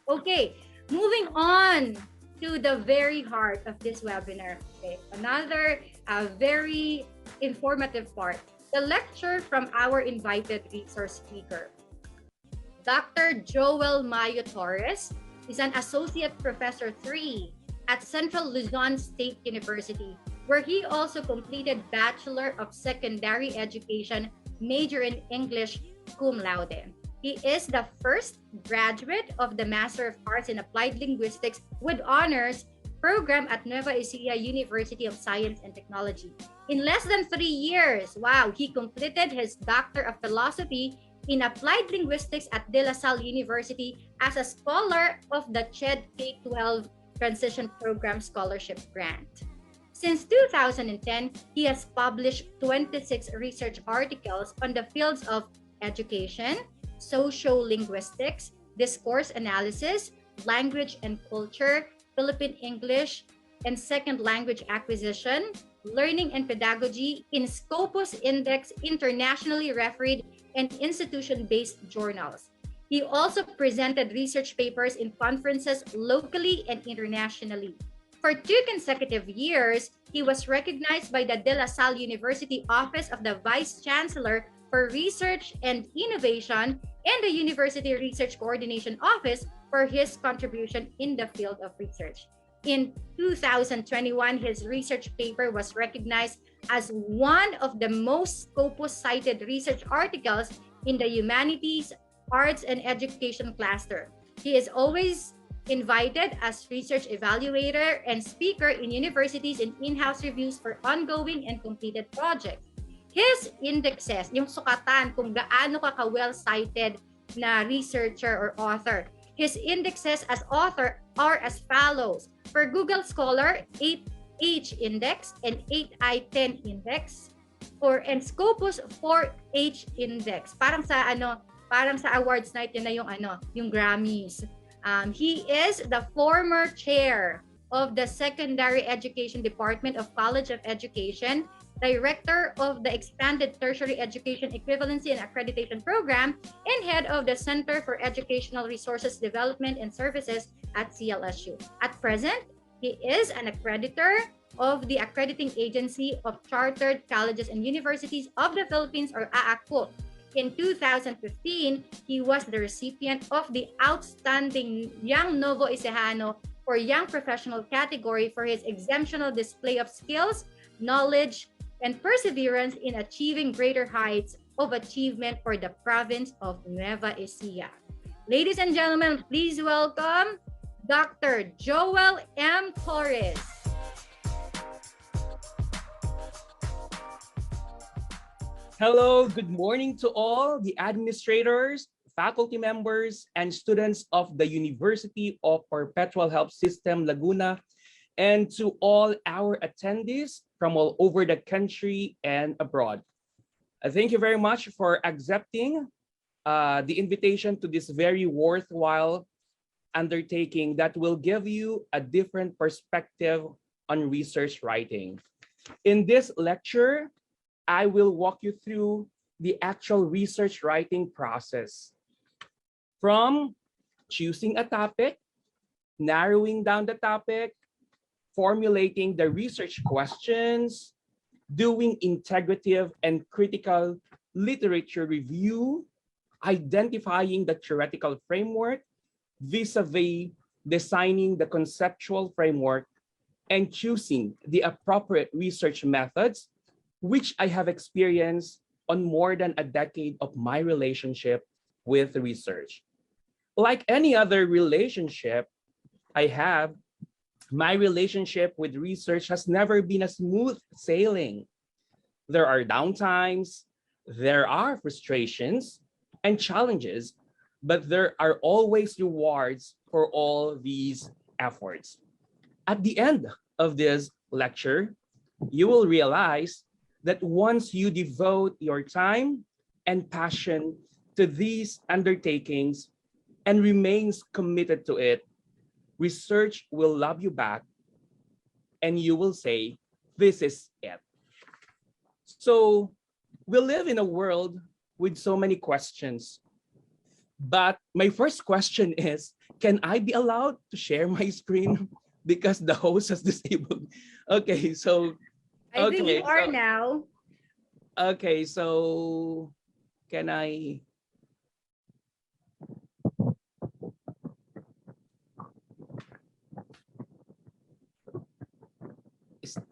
Okay, moving on to the very heart of this webinar. Okay, another very informative part, the lecture from our invited resource speaker. Dr. Joel Mayo Torres is an Associate Professor 3 at Central Luzon State University, where he also completed Bachelor of Secondary Education, major in English, cum laude. He is the first graduate of the Master of Arts in Applied Linguistics with honors program at Nueva Ecija University of Science and Technology. In less than 3 years, wow, he completed his Doctor of Philosophy in Applied Linguistics at De La Salle University as a scholar of the CHED K-12 Transition Program Scholarship Grant. Since 2010, he has published 26 research articles on the fields of education, sociolinguistics, discourse analysis, language and culture, Philippine English, and second language acquisition, learning and pedagogy in Scopus Index internationally refereed and institution-based journals. He also presented research papers in conferences locally and internationally. For 2 consecutive years, he was recognized by the De La Salle University Office of the Vice Chancellor for Research and Innovation and the University Research Coordination Office for his contribution in the field of research. In 2021, his research paper was recognized as one of the most Scopus-cited research articles in the Humanities, Arts, and Education cluster. He is always invited as research evaluator and speaker in universities and in-house reviews for ongoing and completed projects. His indexes, yung sukatan kung gaano ka well-cited na researcher or author, his indexes as author are as follows. For Google Scholar, 8H index and 8I10 index, and Scopus 4H index. Parang sa awards night yun na yung Grammys. He is the former chair of the Secondary Education Department of College of Education, Director of the Expanded Tertiary Education Equivalency and Accreditation Program, and Head of the Center for Educational Resources Development and Services at CLSU. At present, he is an accreditor of the Accrediting Agency of Chartered Colleges and Universities of the Philippines, or AACO. In 2015, he was the recipient of the Outstanding Young Novo Ecijano for Young Professional category for his exemptional display of skills, knowledge, and perseverance in achieving greater heights of achievement for the province of Nueva Ecija. Ladies and gentlemen, please welcome Dr. Joel M. Torres. Hello, good morning to all the administrators, faculty members, and students of the University of Perpetual Help System Laguna, and to all our attendees from all over the country and abroad. Thank you very much for accepting the invitation to this very worthwhile undertaking that will give you a different perspective on research writing. In this lecture, I will walk you through the actual research writing process. From choosing a topic, narrowing down the topic, formulating the research questions, doing integrative and critical literature review, identifying the theoretical framework, vis-a-vis designing the conceptual framework, and choosing the appropriate research methods, which I have experienced on more than a decade of my relationship with research. Like any other relationship I have, my relationship with research has never been a smooth sailing. There are downtimes, there are frustrations and challenges, but there are always rewards for all these efforts. At the end of this lecture, you will realize that once you devote your time and passion to these undertakings and remains committed to it, research will love you back and you will say, this is it. So we live in a world with so many questions. But my first question is, can I be allowed to share my screen? Because the host has disabled. Okay, so I think you okay, are so now. okay, so can I? is-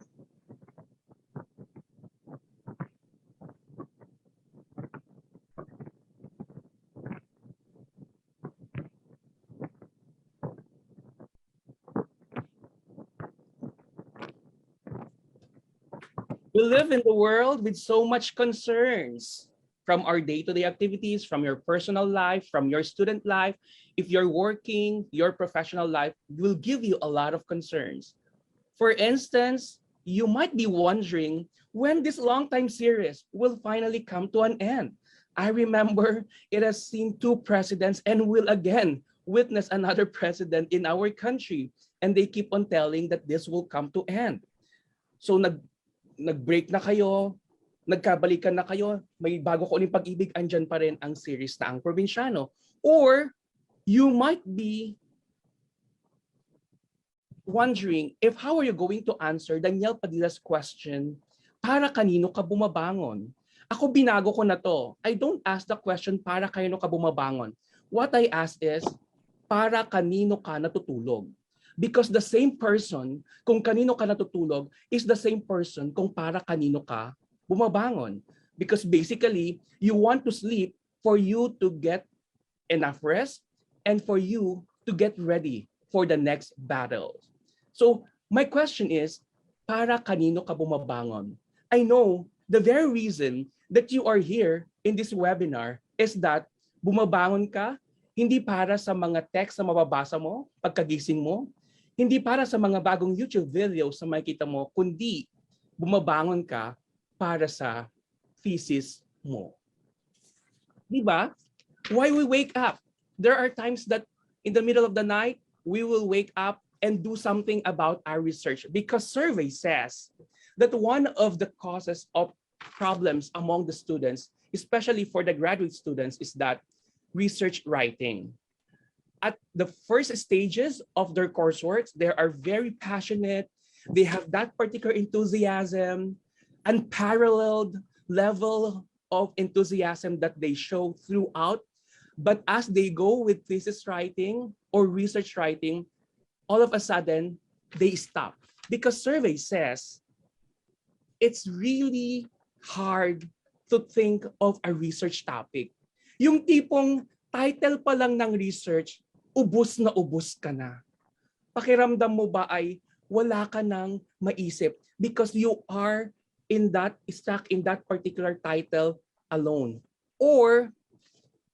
We live in the world with so much concerns from our day-to-day activities, from your personal life, from your student life. If you're working, your professional life will give you a lot of concerns. For instance, you might be wondering when this long time series will finally come to an end. I remember it has seen two presidents and will again witness another president in our country. And they keep on telling that this will come to end. So nag-break na kayo, nagkabalikan na kayo, may bago ko uling pag-ibig, andyan pa rin ang series na ang Probinsyano. Or you might be wondering if how are you going to answer Daniel Padilla's question, para kanino ka bumabangon? Ako binago ko na to. I don't ask the question para kanino ka bumabangon. What I ask is, para kanino ka natutulog? Because the same person, kung kanino ka natutulog, is the same person kung para kanino ka bumabangon. Because basically, you want to sleep for you to get enough rest and for you to get ready for the next battle. So my question is, para kanino ka bumabangon? I know the very reason that you are here in this webinar is that bumabangon ka hindi para sa mga text na mababasa mo pagkagising mo, hindi para sa mga bagong YouTube videos na makikita mo, kundi bumabangon ka para sa thesis mo. Di ba? Why we wake up? There are times that in the middle of the night, we will wake up and do something about our research because survey says that one of the causes of problems among the students, especially for the graduate students, is that research writing. At the first stages of their coursework, they are very passionate. They have that particular enthusiasm, unparalleled level of enthusiasm that they show throughout. But as they go with thesis writing or research writing, all of a sudden, they stop. Because survey says it's really hard to think of a research topic. Yung tipong title pa lang ng research, ubos na ubos ka na. Pakiramdam mo ba ay wala ka nang maisip because you are stuck in that particular title alone? Or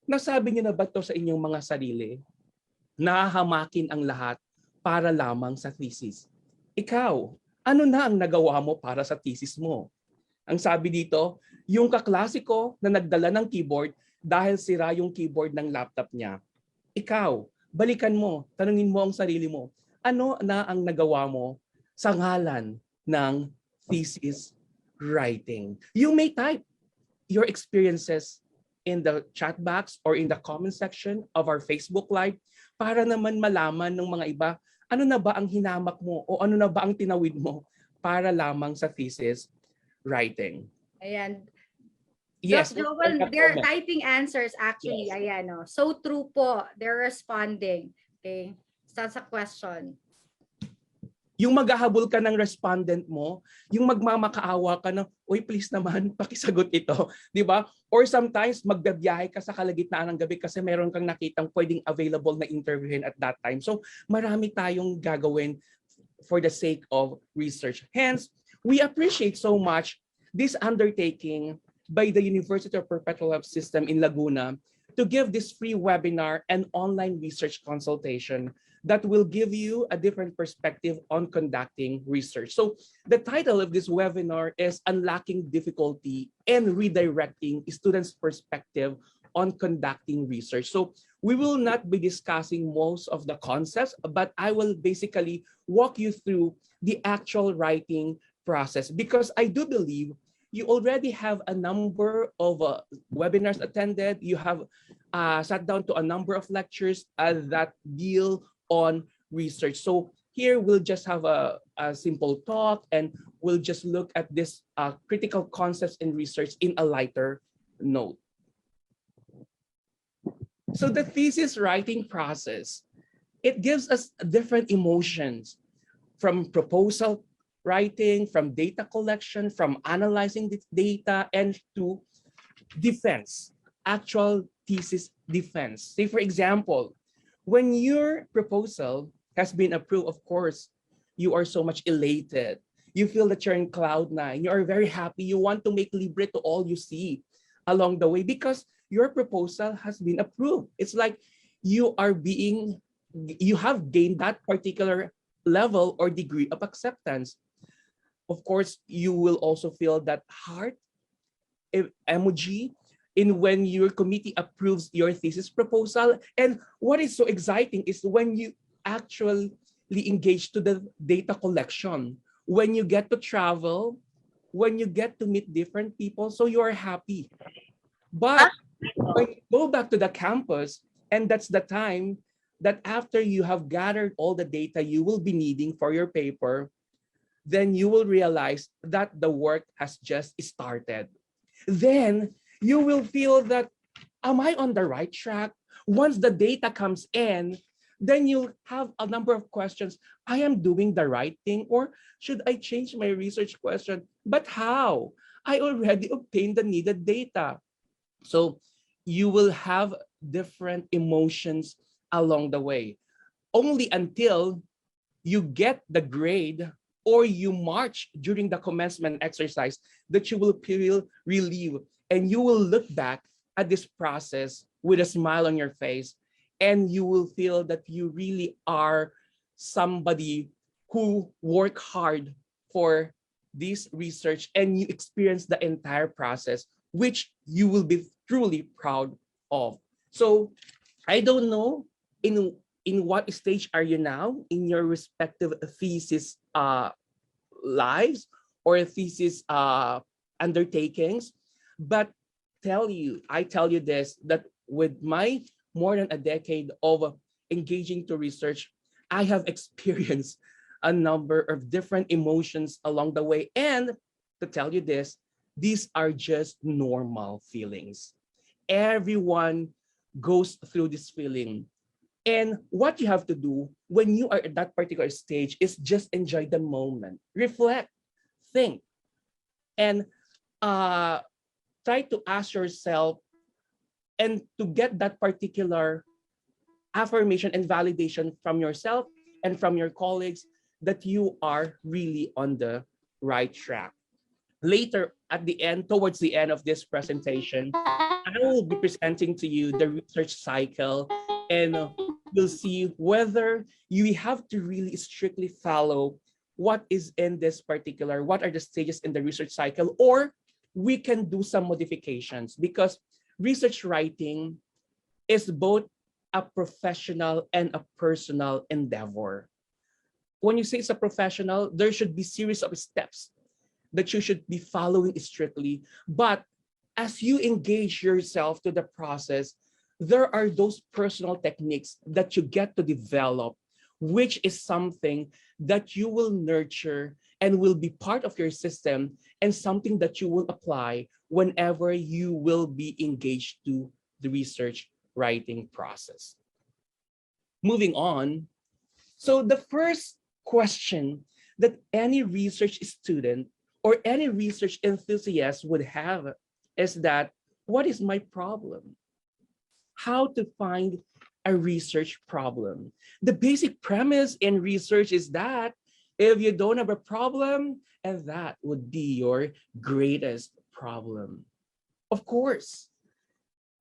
nasabi niyo na ba to sa inyong mga sarili? Nahahamakin ang lahat para lamang sa thesis. Ikaw, ano na ang nagawa mo para sa thesis mo? Ang sabi dito, yung kaklasiko na nagdala ng keyboard dahil sira yung keyboard ng laptop niya. Ikaw, balikan mo, tanungin mo ang sarili mo, ano na ang nagawa mo sa ngalan ng thesis writing? You may type your experiences in the chat box or in the comment section of our Facebook Live para naman malaman ng mga iba ano na ba ang hinamak mo o ano na ba ang tinawid mo para lamang sa thesis writing. Ayan. Yes. Doc Joel, they're typing answers actually. Yes. Ayan, no? So true po. They're responding. Okay. So that's a question. Yung maghahabol ka ng respondent mo, yung magmamakaawa ka ng, uy, please naman, pakisagot ito. Di ba? Or sometimes, magbabiyahe ka sa kalagitnaan ng gabi kasi meron kang nakitang pwedeng available na interviewin at that time. So, marami tayong gagawin for the sake of research. Hence, we appreciate so much this undertaking by the University of Perpetual Health System in Laguna to give this free webinar and online research consultation that will give you a different perspective on conducting research. So the title of this webinar is Unlocking Difficulty and Redirecting Students' Perspective on Conducting Research. So we will not be discussing most of the concepts, but I will basically walk you through the actual writing process because I do believe you already have a number of webinars attended. You have sat down to a number of lectures that deal on research. So here we'll just have a simple talk, and we'll just look at this critical concepts in research in a lighter note. So the thesis writing process, it gives us different emotions, from proposal writing, from data collection, from analyzing the data, and to defense, actual thesis defense. Say, for example, when your proposal has been approved, of course, you are so much elated. You feel that you're in cloud nine. You are very happy. You want to make libre to all you see along the way because your proposal has been approved. It's like you have gained that particular level or degree of acceptance. Of course, you will also feel that heart emoji in when your committee approves your thesis proposal. And what is so exciting is when you actually engage to the data collection, when you get to travel, when you get to meet different people, so you are happy. But when you go back to the campus, and that's the time that after you have gathered all the data you will be needing for your paper, then you will realize that the work has just started. Then you will feel that, am I on the right track? Once the data comes in, then you'll have a number of questions. I am doing the right thing, or should I change my research question? But how? I already obtained the needed data. So you will have different emotions along the way, only until you get the grade or you march during the commencement exercise that you will feel relieved, and you will look back at this process with a smile on your face, and you will feel that you really are somebody who worked hard for this research, and you experience the entire process, which you will be truly proud of. So I don't know in what stage are you now in your respective thesis lives or thesis undertakings, but I tell you this, that with my more than a decade of engaging to research, I have experienced a number of different emotions along the way. And to tell you this, these are just normal feelings. Everyone goes through this feeling. And what you have to do when you are at that particular stage is just enjoy the moment, reflect, think, and try to ask yourself and to get that particular affirmation and validation from yourself and from your colleagues that you are really on the right track. Later, at the end, towards the end of this presentation, I will be presenting to you the research cycle, and you'll see whether you have to really strictly follow what is in this particular, what are the stages in the research cycle, or we can do some modifications, because research writing is both a professional and a personal endeavor. When you say it's a professional, there should be series of steps that you should be following strictly. But as you engage yourself to the process, there are those personal techniques that you get to develop, which is something that you will nurture and will be part of your system, and something that you will apply whenever you will be engaged to the research writing process. Moving on. So the first question that any research student or any research enthusiast would have is that, what is my problem? How to find a research problem. The basic premise in research is that if you don't have a problem, and that would be your greatest problem. Of course,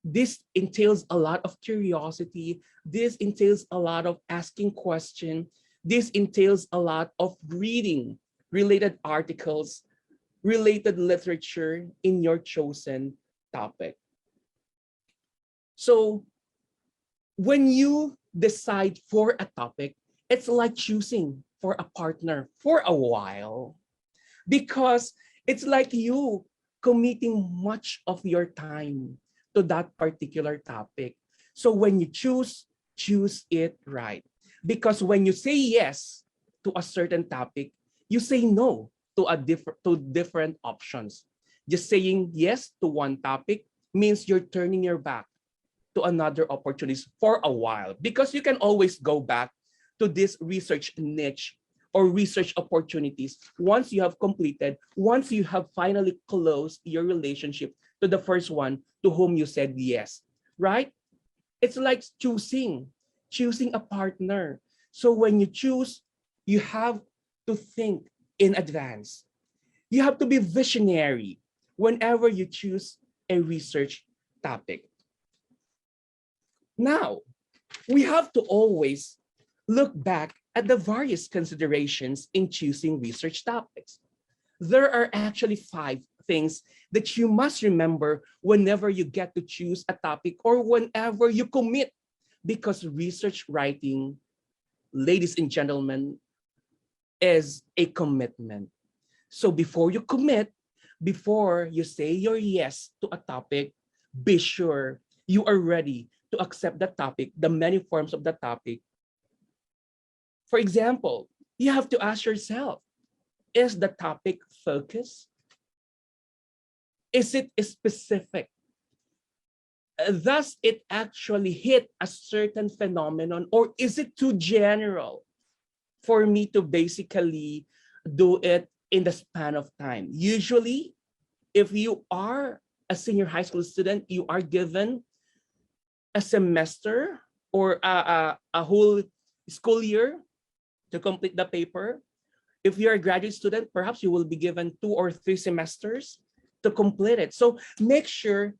this entails a lot of curiosity. This entails a lot of asking questions. This entails a lot of reading related articles, related literature in your chosen topic. So when you decide for a topic, it's like choosing for a partner for a while, because it's like you committing much of your time to that particular topic. So when you choose it right. Because when you say yes to a certain topic, you say no to different options. Just saying yes to one topic means you're turning your back to another opportunities for a while, because you can always go back to this research niche or research opportunities once you have completed, once you have finally closed your relationship to the first one to whom you said yes, right? It's like choosing a partner. So when you choose, you have to think in advance. You have to be visionary whenever you choose a research topic. Now, we have to always look back at the various considerations in choosing research topics. There are actually 5 things that you must remember whenever you get to choose a topic or whenever you commit, because research writing, ladies and gentlemen, is a commitment. So before you commit, before you say your yes to a topic, be sure you are ready to accept the topic, the many forms of the topic. For example, you have to ask yourself, is the topic focused? Is it specific? Does it actually hit a certain phenomenon, or is it too general for me to basically do it in the span of time? Usually, if you are a senior high school student, you are given a semester or a whole school year to complete the paper. If you're a graduate student, perhaps you will be given 2 or 3 semesters to complete it. So make sure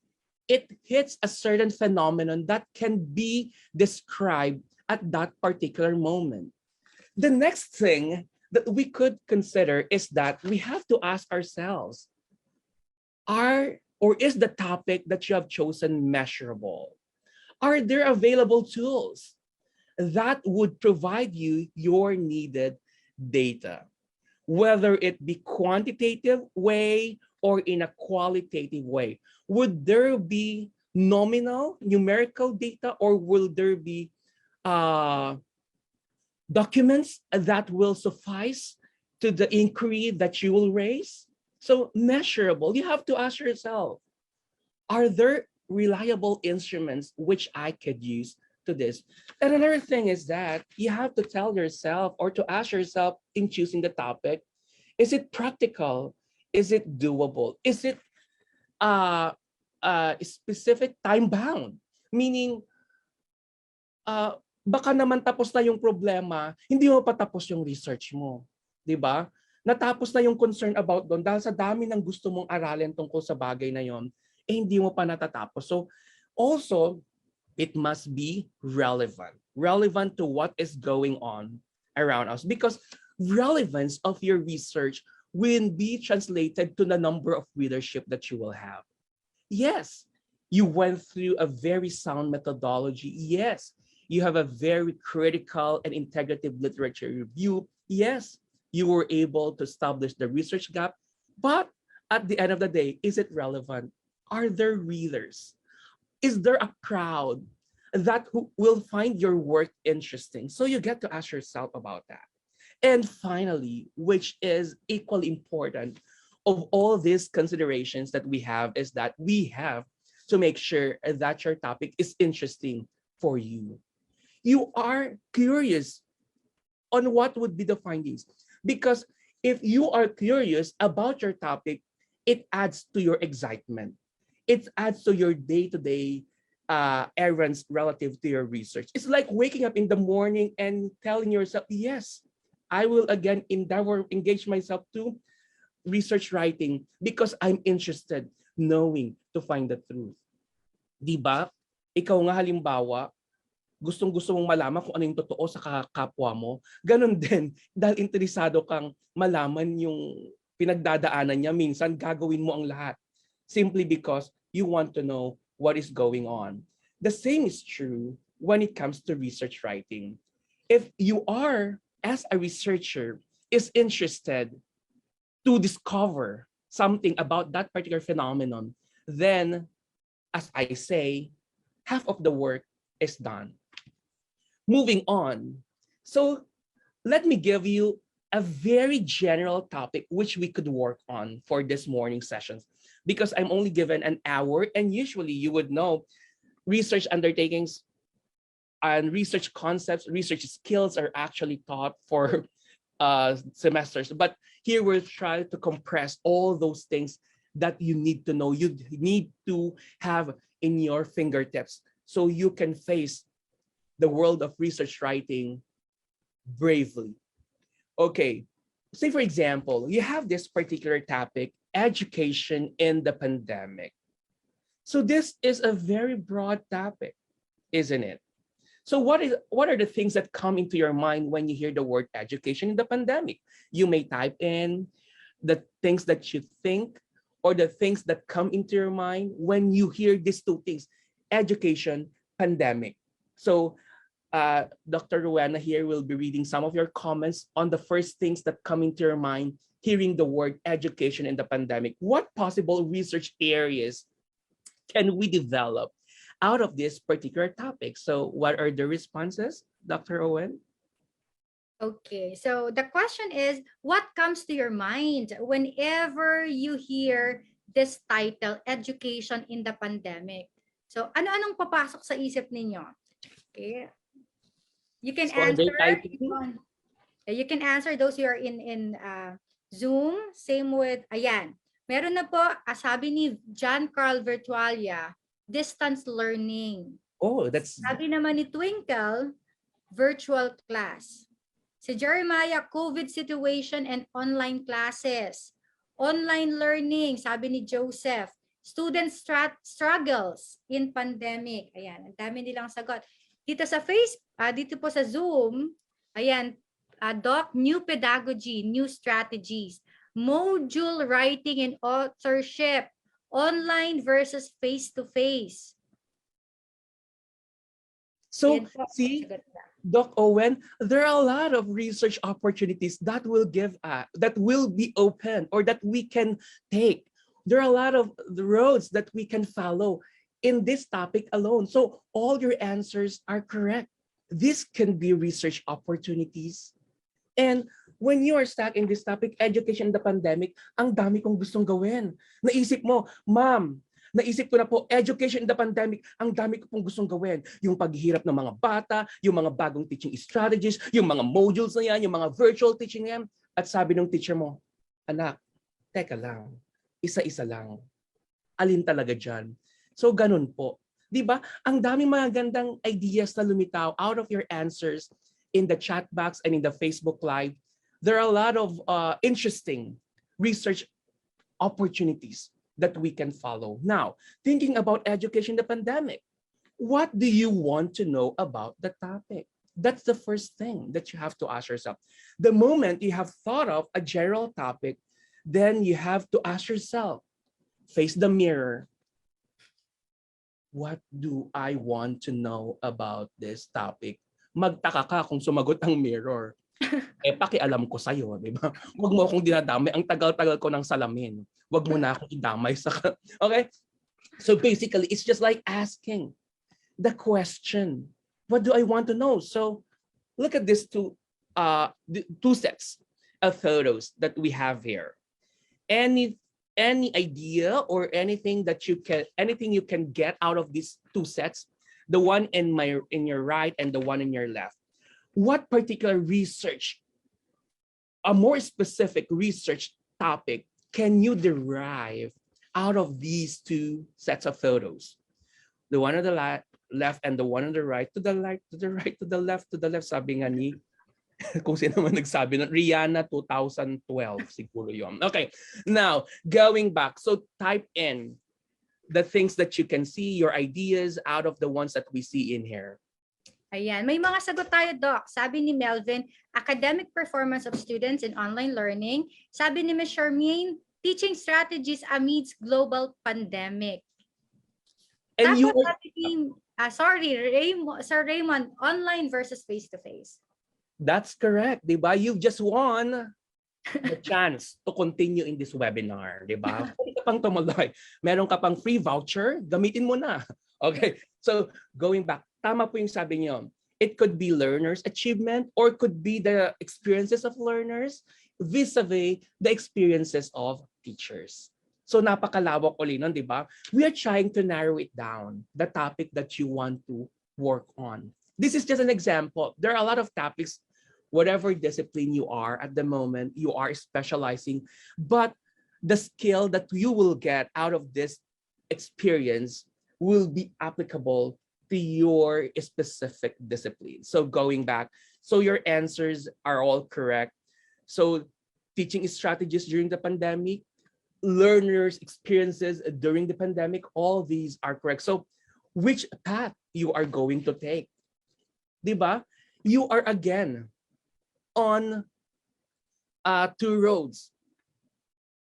it hits a certain phenomenon that can be described at that particular moment. The next thing that we could consider is that we have to ask ourselves, is the topic that you have chosen measurable? Are there available tools that would provide you your needed data, whether it be quantitative way or in a qualitative way? Would there be nominal numerical data, or will there be documents that will suffice to the inquiry that you will raise? So measurable, you have to ask yourself, are there reliable instruments which I could use to this? And another thing is that you have to tell yourself or to ask yourself in choosing the topic, is it practical? Is it doable? Is it specific time bound? Meaning, baka naman tapos na yung problema, hindi mo patapos yung research mo. 'Di ba? Natapos na yung concern about doon dahil sa dami ng gusto mong aralin tungkol sa bagay na yon, hindi mo pa natatapos. So, also, it must be relevant. Relevant to what is going on around us. Because relevance of your research will be translated to the number of readership that you will have. Yes, you went through a very sound methodology. Yes, you have a very critical and integrative literature review. Yes, you were able to establish the research gap. But at the end of the day, is it relevant? Are there readers? Is there a crowd that will find your work interesting? So you get to ask yourself about that. And finally, which is equally important of all these considerations that we have, is that we have to make sure that your topic is interesting for you. You are curious on what would be the findings. Because if you are curious about your topic, it adds to your excitement. It adds to your day-to-day errands relative to your research. It's like waking up in the morning and telling yourself, yes, I will again engage myself to research writing because I'm interested knowing to find the truth. Diba? Ikaw nga halimbawa, gustong-gusto mong malaman kung ano yung totoo sa kapwa mo. Ganon din, dahil interesado kang malaman yung pinagdadaanan niya, minsan gagawin mo ang lahat simply because you want to know what is going on. The same is true when it comes to research writing. If you are, as a researcher, is interested to discover something about that particular phenomenon, then, as I say, half of the work is done. Moving on. So let me give you a very general topic which we could work on for this morning sessions, because I'm only given an hour, and usually you would know research undertakings and research concepts, research skills are actually taught for semesters. But here we'll try to compress all those things that you need to know, you need to have in your fingertips so you can face the world of research writing bravely. Okay, say for example, you have this particular topic, education in the pandemic. So this is a very broad topic, isn't it? So what are the things that come into your mind when you hear the word education in the pandemic? You may type in the things that you think or the things that come into your mind when you hear these two things, education, pandemic. So Dr. Rowena here will be reading some of your comments on the first things that come into your mind hearing the word education in the pandemic. What possible research areas can we develop out of this particular topic? So what are the responses, Dr. Owen? Okay, so the question is, what comes to your mind whenever you hear this title, Education in the Pandemic? So ano-anong papasok sa isip ninyo? Okay. You can So are they answer. typing? You can answer those who are in Zoom. Same with, ayan. Meron na po, sabi ni John Carl Virtualia, distance learning. Oh, that's... Sabi naman ni Twinkle, virtual class. Si Jeremiah, COVID situation and online classes. Online learning, sabi ni Joseph. Student struggles in pandemic. Ayan, ang dami nilang sagot. Dito sa dito po sa Zoom, ayan, Doc, new pedagogy, new strategies, module writing and authorship, online versus face-to-face. So, see, Doc Owen, there are a lot of research opportunities that will that will be open or that we can take. There are a lot of the roads that we can follow in this topic alone. So all your answers are correct. This can be research opportunities. And when you are stuck in this topic, education in the pandemic, ang dami kong gustong gawin. Naisip mo, ma'am, naisip ko na po, education in the pandemic, ang dami ko pong gustong gawin. Yung paghihirap ng mga bata, yung mga bagong teaching strategies, yung mga modules na yan, yung mga virtual teaching na yan. At sabi ng teacher mo, anak, teka lang, isa-isa lang. Alin talaga dyan? So ganun po. Di ba? Ang dami mga gandang ideas na lumitaw out of your answers in the chat box and in the Facebook Live. There are a lot of interesting research opportunities that we can follow. Now, thinking about education in the pandemic, what do you want to know about the topic? That's the first thing that you have to ask yourself. The moment you have thought of a general topic, then you have to ask yourself, face the mirror, what do I want to know about this topic? Magtaka ka kung sumagot ang mirror. Pakialam ko sa'yo, di ba? Huwag mo akong dinadamay. Ang tagal-tagal ko ng salamin. Huwag mo na akong idamay sa... Okay? So basically, it's just like asking the question, what do I want to know? So look at these two sets of photos that we have here. Any idea or anything you can get out of these two sets, the one in your right and the one in your left? What particular research, a more specific research topic, can you derive out of these two sets of photos? The one on the left and the one on the right, to the right, to the right, to the left, sabi nga ni, kung sino man nagsabi ng Rihanna 2012, siguro yun. Okay, now, going back, so type in the things that you can see, your ideas out of the ones that we see in here. Ayan, may mga sagot tayo, Doc. Sabi ni Melvin, academic performance of students in online learning. Sabi ni Ms. Charmaine, teaching strategies amidst global pandemic. And tapos you are... sabi ni, Sir Raymond, online versus face-to-face. That's correct, di ba? You've just won the chance to continue in this webinar, di ba? Pwede ka pang tumuloy. Meron ka pang free voucher, gamitin mo na. Okay, so going back, tama po yung sabi niyo. It could be learners' achievement or could be the experiences of learners vis-a-vis the experiences of teachers. So napakalawak uli nun, di ba? We are trying to narrow it down, the topic that you want to work on. This is just an example. There are a lot of topics, whatever discipline you are at the moment, you are specializing, but the skill that you will get out of this experience will be applicable to your specific discipline. So going back, so your answers are all correct. So teaching strategies during the pandemic, learners' experiences during the pandemic, all these are correct. So which path you are going to take? Diba? You are again on two roads.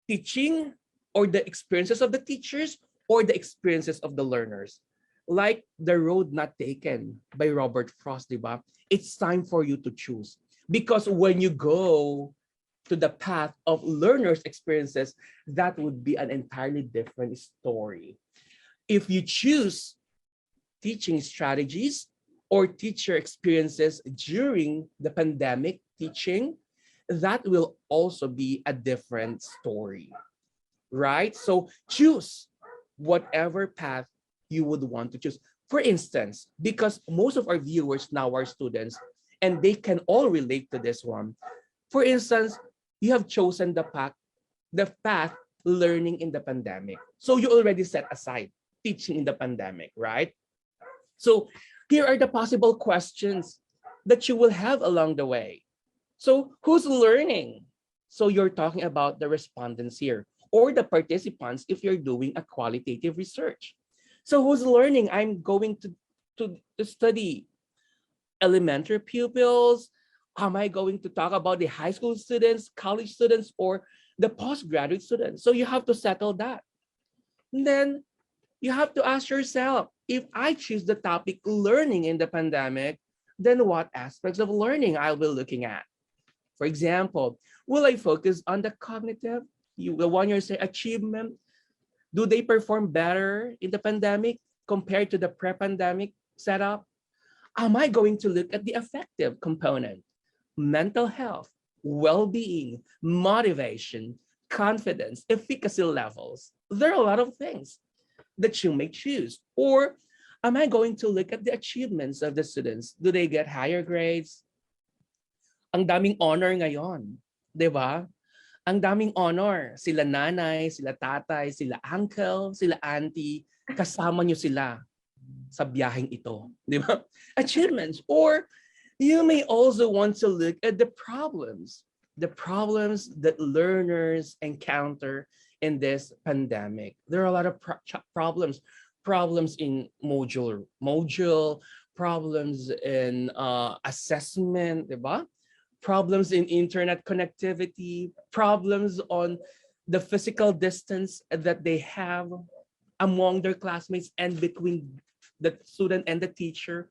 Teaching or the experiences of the teachers or the experiences of the learners. Like the road not taken by Robert Frost, diba? It's time for you to choose. Because when you go to the path of learners' experiences, that would be an entirely different story. If you choose teaching strategies or teacher experiences during the pandemic teaching, that will also be a different story, right? So choose whatever path you would want to choose. For instance, because most of our viewers now are students and they can all relate to this one. For instance, you have chosen the path learning in the pandemic. So you already set aside teaching in the pandemic, right? So here are the possible questions that you will have along the way. So who's learning? So you're talking about the respondents here or the participants if you're doing a qualitative research. So who's learning? I'm going to study elementary pupils. Am I going to talk about the high school students, college students, or the postgraduate students? So you have to settle that. And then you have to ask yourself, if I choose the topic learning in the pandemic, then what aspects of learning I'll be looking at? For example, will I focus on the cognitive, the one you're saying achievement? Do they perform better in the pandemic compared to the pre-pandemic setup? Am I going to look at the affective component, mental health, well-being, motivation, confidence, efficacy levels? There are a lot of things that you may choose. Or am I going to look at the achievements of the students? Do they get higher grades? Ang daming honor ngayon, 'di ba? Ang daming honor. Sila nanay, sila tatay, sila uncle, sila auntie, kasama nyo sila sa biyaheng ito, 'di ba? Achievements. Or you may also want to look at the problems that learners encounter in this pandemic. There are a lot of problems in module, problems in assessment, 'di ba? Problems in internet connectivity, problems on the physical distance that they have among their classmates and between the student and the teacher.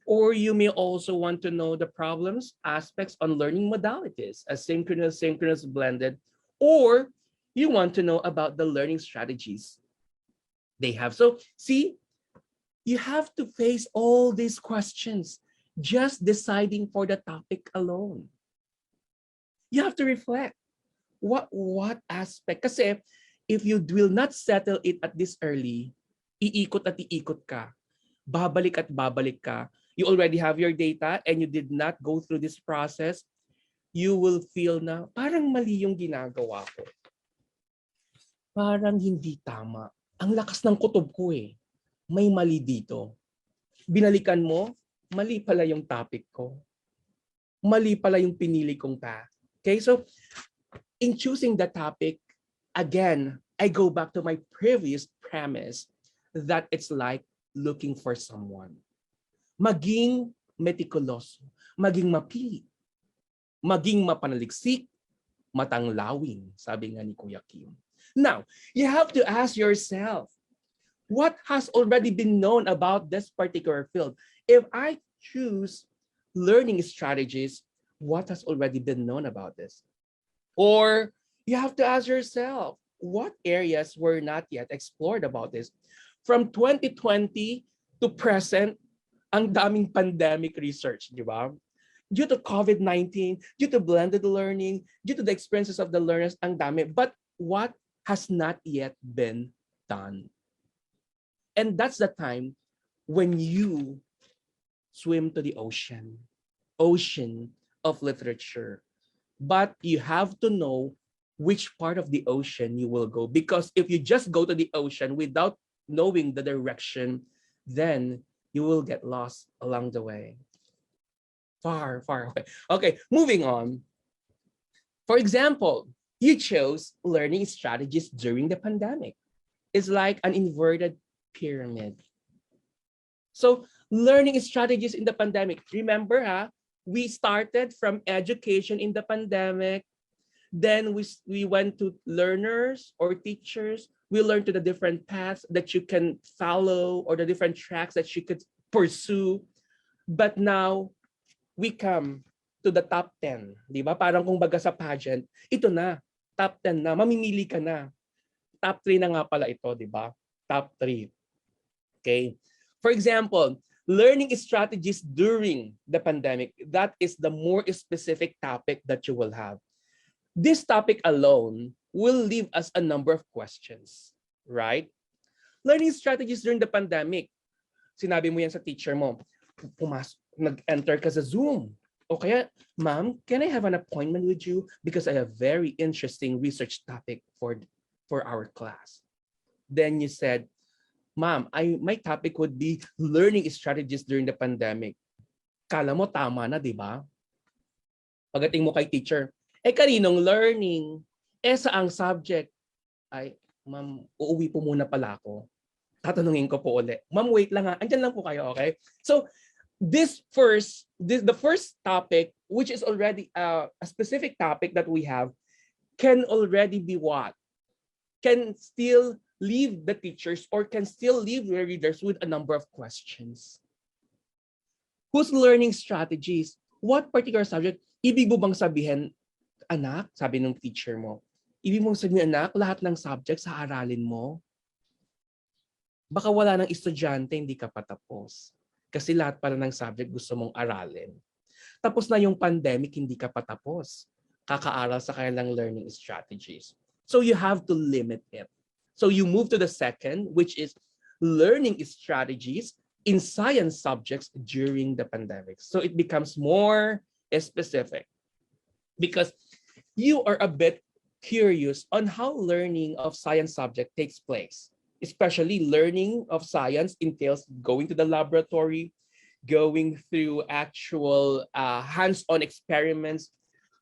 Or you may also want to know the problems, aspects on learning modalities, asynchronous, synchronous, blended, or you want to know about the learning strategies they have. So see, you have to face all these questions just deciding for the topic alone. You have to reflect what aspect. Kasi if you will not settle it at this early, iikot at iikot ka. Babalik at babalik ka. You already have your data and you did not go through this process, you will feel na parang mali yung ginagawa ko. Parang hindi tama. Ang lakas ng kutob ko eh. May mali dito. Binalikan mo, mali pala yung topic ko. Mali pala yung pinili kong path. Okay, so in choosing the topic, again, I go back to my previous premise that it's like looking for someone. Maging meticuloso, maging mapili, maging mapanaliksik, matanglawin, sabi nga ni Kuya Kim. Now, you have to ask yourself, what has already been known about this particular field? If I choose learning strategies, what has already been known about this? Or you have to ask yourself, what areas were not yet explored about this? From 2020 to present, ang daming pandemic research, di ba? Due to COVID-19, due to blended learning, due to the experiences of the learners, ang dami. But what has not yet been done? And that's the time when you swim to the ocean of literature. But you have to know which part of the ocean you will go. Because if you just go to the ocean without knowing the direction, then you will get lost along the way. Far, far away. Okay, moving on. For example, you chose learning strategies during the pandemic. It's like an inverted pyramid. So learning strategies in the pandemic. Remember, we started from education in the pandemic. Then we went to learners or teachers. We learned to the different paths that you can follow or the different tracks that you could pursue. But now we come to the top 10. Di ba? Parang kung baga sa pageant, ito na, top 10 na, mamimili ka na. Top 3 na nga pala ito, di ba? Top 3. Okay. For example, learning strategies during the pandemic, that is the more specific topic that you will have. This topic alone will leave us a number of questions, right? Learning strategies during the pandemic. Sinabi mo yan sa teacher mo, nag-enter ka sa Zoom. O kaya, ma'am, can I have an appointment with you? Because I have very interesting research topic for our class. Then you said, ma'am, my topic would be learning strategies during the pandemic. Kala mo tama na, di ba? Pagdating mo kay teacher, kaninong learning? Saang subject? Ay, ma'am, uuwi po muna pala ako. Tatanungin ko po ulit. Ma'am, wait lang ha. Andyan lang po kayo, okay? So, the first topic, which is already a specific topic that we have, can already be what? Can still leave the teachers or can still leave the readers with a number of questions. Whose learning strategies? What particular subject? Ibig mo bang sabihin, anak, sabi ng teacher mo, ibig mong sabihin, anak, lahat ng subjects sa aralin mo? Baka wala ng estudyante, hindi ka patapos. Kasi lahat pala ng subject gusto mong aralin. Tapos na yung pandemic, hindi ka patapos. Kakaaral sa kanilang learning strategies. So you have to limit it. So you move to the second, which is learning strategies in science subjects during the pandemic. So it becomes more specific because you are a bit curious on how learning of science subject takes place. Especially learning of science entails going to the laboratory, going through actual hands-on experiments,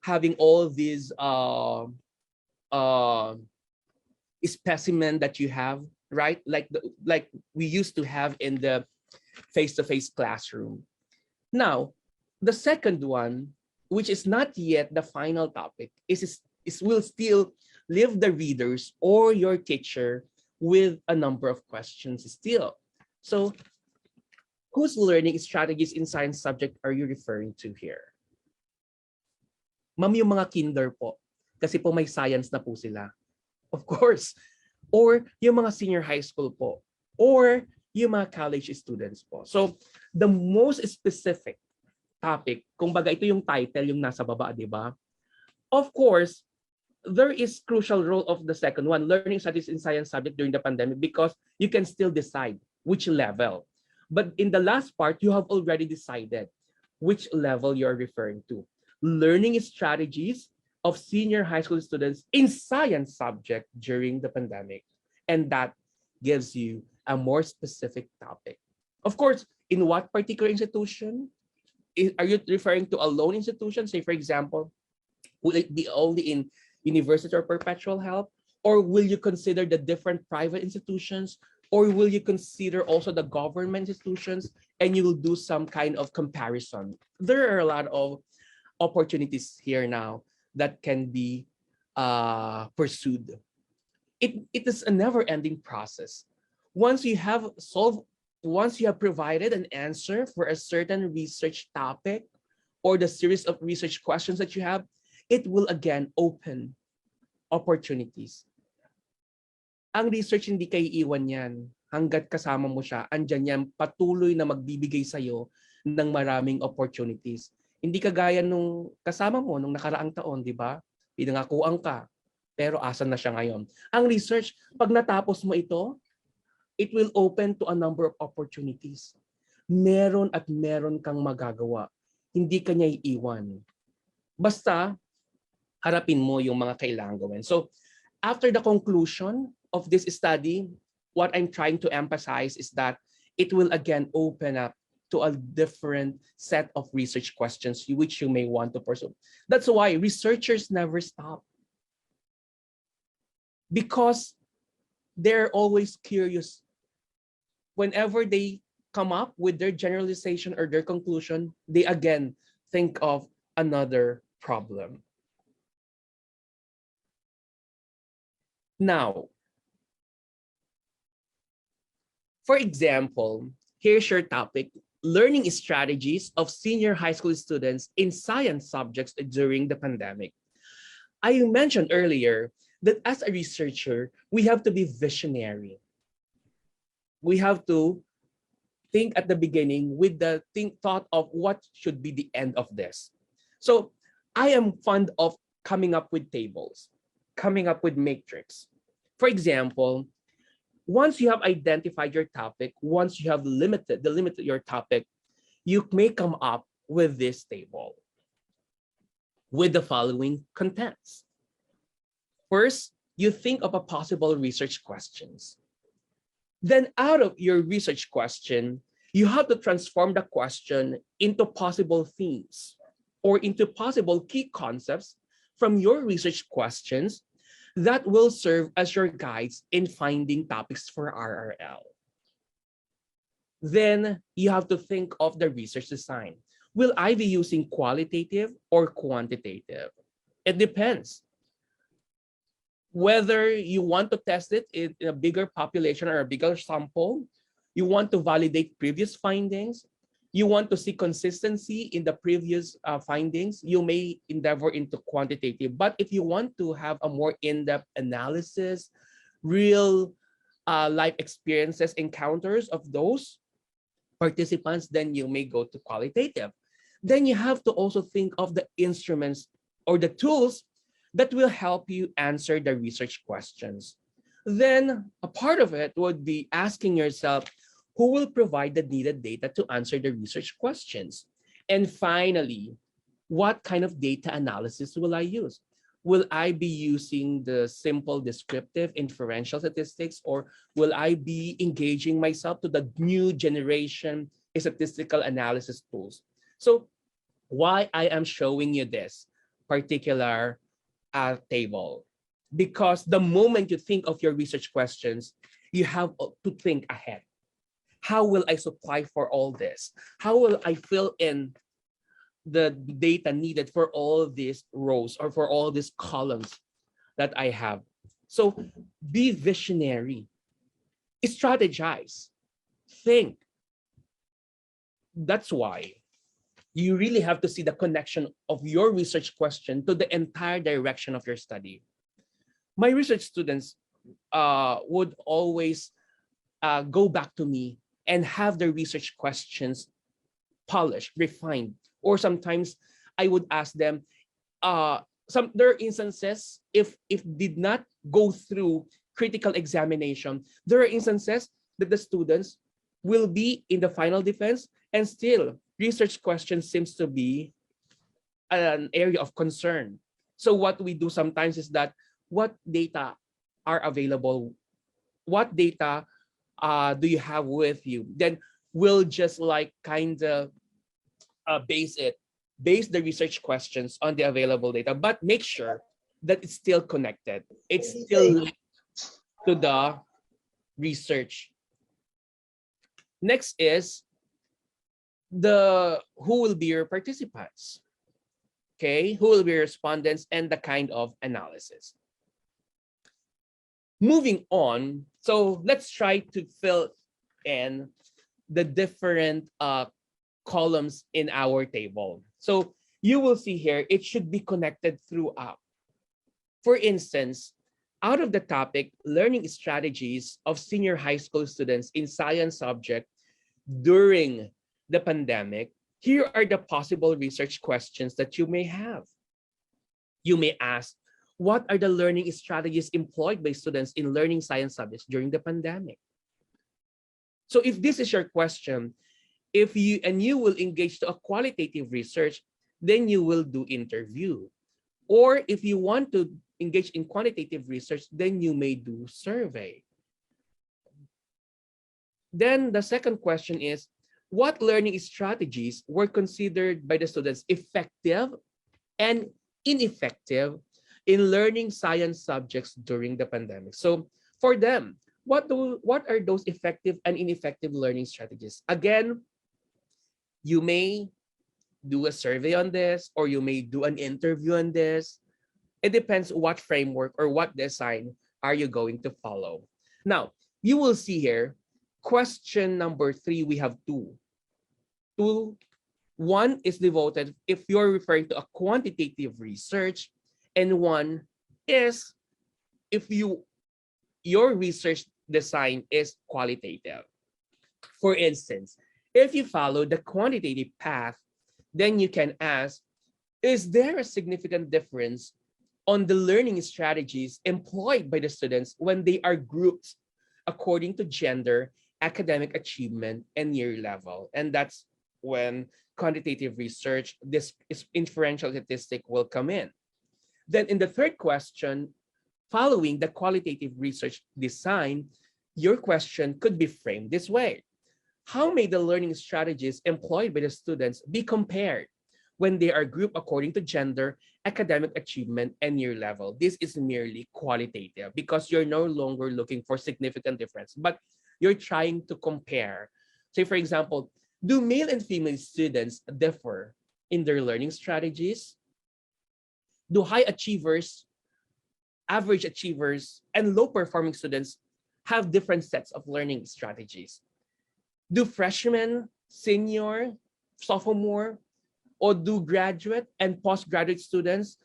having all these specimen that you have, right? Like we used to have in the face-to-face classroom. Now, the second one, which is not yet the final topic, is will still leave the readers or your teacher with a number of questions still. So, whose learning strategies in science subject are you referring to here? Ma'am, yung mga kinder po. Kasi po may science na po sila. Of course. Or yung mga senior high school po. Or yung mga college students po. So, the most specific topic, kung baga ito yung title, yung nasa baba, di ba? Of course, there is crucial role of the second one, learning studies in science subject during the pandemic, because you can still decide which level. But in the last part, you have already decided which level you're referring to. Learning strategies of senior high school students in science subject during the pandemic. And that gives you a more specific topic. Of course, in what particular institution? Are you referring to a loan institution? Say, for example, will it be only in university or perpetual help? Or will you consider the different private institutions? Or will you consider also the government institutions and you will do some kind of comparison? There are a lot of opportunities here now that can be pursued. It is a never-ending process. Once you have provided an answer for a certain research topic or the series of research questions that you have, it will again open opportunities. Ang research hindi kay iwan yan. Hanggat kasama mo siya, andyan yan patuloy na magbibigay sa'yo ng maraming opportunities. Hindi kagaya nung kasama mo nung nakaraang taon, di ba? Pinangakuan ka, pero asan na siya ngayon? Ang research, pag natapos mo ito, it will open to a number of opportunities. Meron at meron kang magagawa. Hindi ka niya iiwan. Basta, harapin mo yung mga kailangan gawin. So, after the conclusion of this study, what I'm trying to emphasize is that it will again open up to a different set of research questions which you may want to pursue. That's why researchers never stop. Because they're always curious. Whenever they come up with their generalization or their conclusion, they again think of another problem. Now, for example, here's your topic, learning strategies of senior high school students in science subjects during the pandemic. I mentioned earlier that as a researcher, we have to be visionary. We have to think at the beginning with the thought of what should be the end of this. So I am fond of coming up with tables, coming up with matrix. For example, once you have identified your topic, once you have limited your topic, you may come up with this table with the following contents. First, you think of a possible research questions. Then out of your research question, you have to transform the question into possible themes or into possible key concepts from your research questions that will serve as your guides in finding topics for RRL. Then you have to think of the research design. Will I be using qualitative or quantitative? It depends. Whether you want to test it in a bigger population or a bigger sample, you want to validate previous findings, you want to see consistency in the previous findings, you may endeavor into quantitative. But if you want to have a more in-depth analysis, real life experiences, encounters of those participants, then you may go to qualitative. Then you have to also think of the instruments or the tools that will help you answer the research questions. Then a part of it would be asking yourself, who will provide the needed data to answer the research questions? And finally, what kind of data analysis will I use? Will I be using the simple descriptive inferential statistics, or will I be engaging myself to the new generation statistical analysis tools? So why I am showing you this particular table? Because the moment you think of your research questions, you have to think ahead. How will I supply for all this? How will I fill in the data needed for all these rows or for all these columns that I have? So be visionary, strategize, think. That's why you really have to see the connection of your research question to the entire direction of your study. My research students would always go back to me and have their research questions polished, refined, or sometimes I would ask them, there are instances if did not go through critical examination, there are instances that the students will be in the final defense and still research question seems to be an area of concern. So what we do sometimes is that what data are available, what data do you have with you? Then we'll just like kind of base the research questions on the available data, but make sure that it's still connected. It's still linked to the research. Next is who will be your participants, okay? Who will be your respondents and the kind of analysis. Moving on, so let's try to fill in the different columns in our table. So you will see here, it should be connected throughout. For instance, out of the topic, learning strategies of senior high school students in science subject during the pandemic, here are the possible research questions that you may have. You may ask, what are the learning strategies employed by students in learning science subjects during the pandemic? So if this is your question, if you will engage to a qualitative research, then you will do interview. Or if you want to engage in quantitative research, then you may do survey. Then the second question is, what learning strategies were considered by the students effective and ineffective in learning science subjects during the pandemic? So for them, what are those effective and ineffective learning strategies? Again, you may do a survey on this, or you may do an interview on this. It depends what framework or what design are you going to follow. Now, you will see here, question number 3, we have two. One is devoted if you're referring to a quantitative research, and one is if your research design is qualitative. For instance, if you follow the quantitative path, then you can ask, is there a significant difference on the learning strategies employed by the students when they are grouped according to gender, academic achievement, and year level? And that's when quantitative research, this is inferential statistic, will come in. Then in the third question, following the qualitative research design, your question could be framed this way. How may the learning strategies employed by the students be compared when they are grouped according to gender, academic achievement, and year level? This is merely qualitative because you're no longer looking for significant difference, but you're trying to compare. Say, for example, do male and female students differ in their learning strategies? Do high achievers, average achievers, and low-performing students have different sets of learning strategies? Do freshmen, senior, sophomore, or do graduate and postgraduate students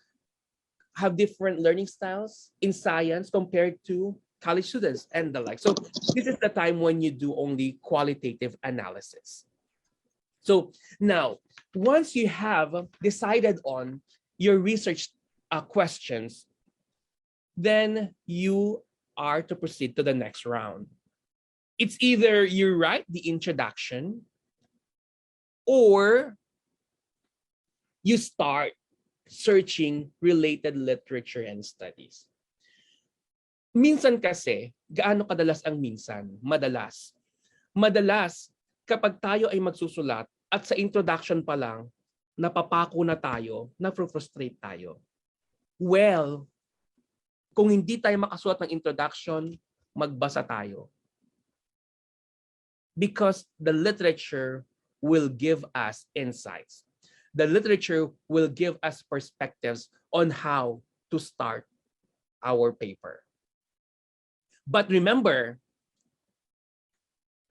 have different learning styles in science compared to college students and the like? So this is the time when you do only qualitative analysis. So now, once you have decided on your research questions, then you are to proceed to the next round. It's either you write the introduction or you start searching related literature and studies. Minsan kasi, gaano kadalas ang minsan? Madalas. Madalas, kapag tayo ay magsusulat at sa introduction pa lang, napapako na tayo, na-frustrate tayo. Well, kung hindi tayo makasulat ng introduction, magbasa tayo. Because the literature will give us insights. The literature will give us perspectives on how to start our paper. But remember,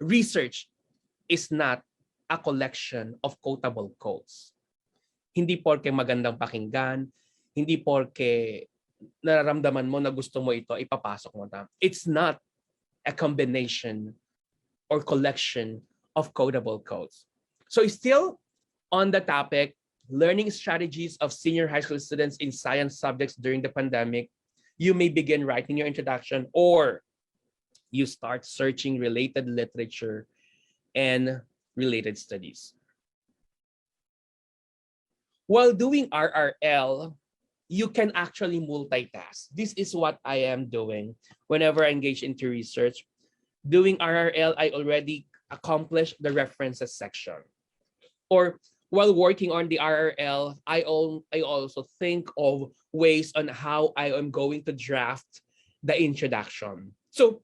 research is not a collection of quotable quotes. Hindi porke magandang pakinggan, hindi porke nararamdaman mo na gusto mo ito, ipapasok mo na. It's not a combination or collection of quotable quotes. So still on the topic, learning strategies of senior high school students in science subjects during the pandemic, you may begin writing your introduction or you start searching related literature and related studies. While doing RRL, you can actually multitask. This is what I am doing whenever I engage into research. Doing RRL, I already accomplished the references section. Or while working on the RRL, I also think of ways on how I am going to draft the introduction. So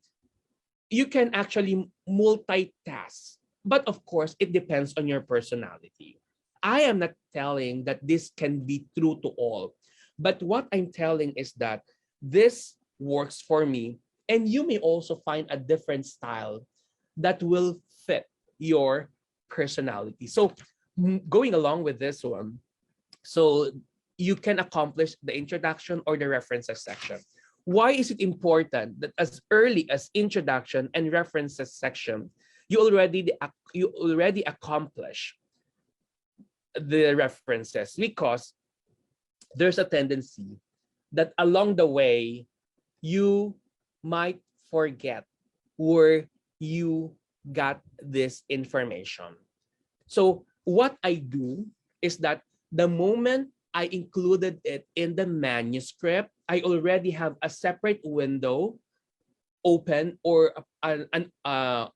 you can actually multitask. But of course, it depends on your personality. I am not telling that this can be true to all. But what I'm telling is that this works for me, and you may also find a different style that will fit your personality. So going along with this one, So you can accomplish the introduction or the references section. Why is it important that as early as introduction and references section, you already accomplish the references? Because there's a tendency that along the way you might forget where you got this information. So what I do is that the moment I included it in the manuscript, I already have a separate window open, or an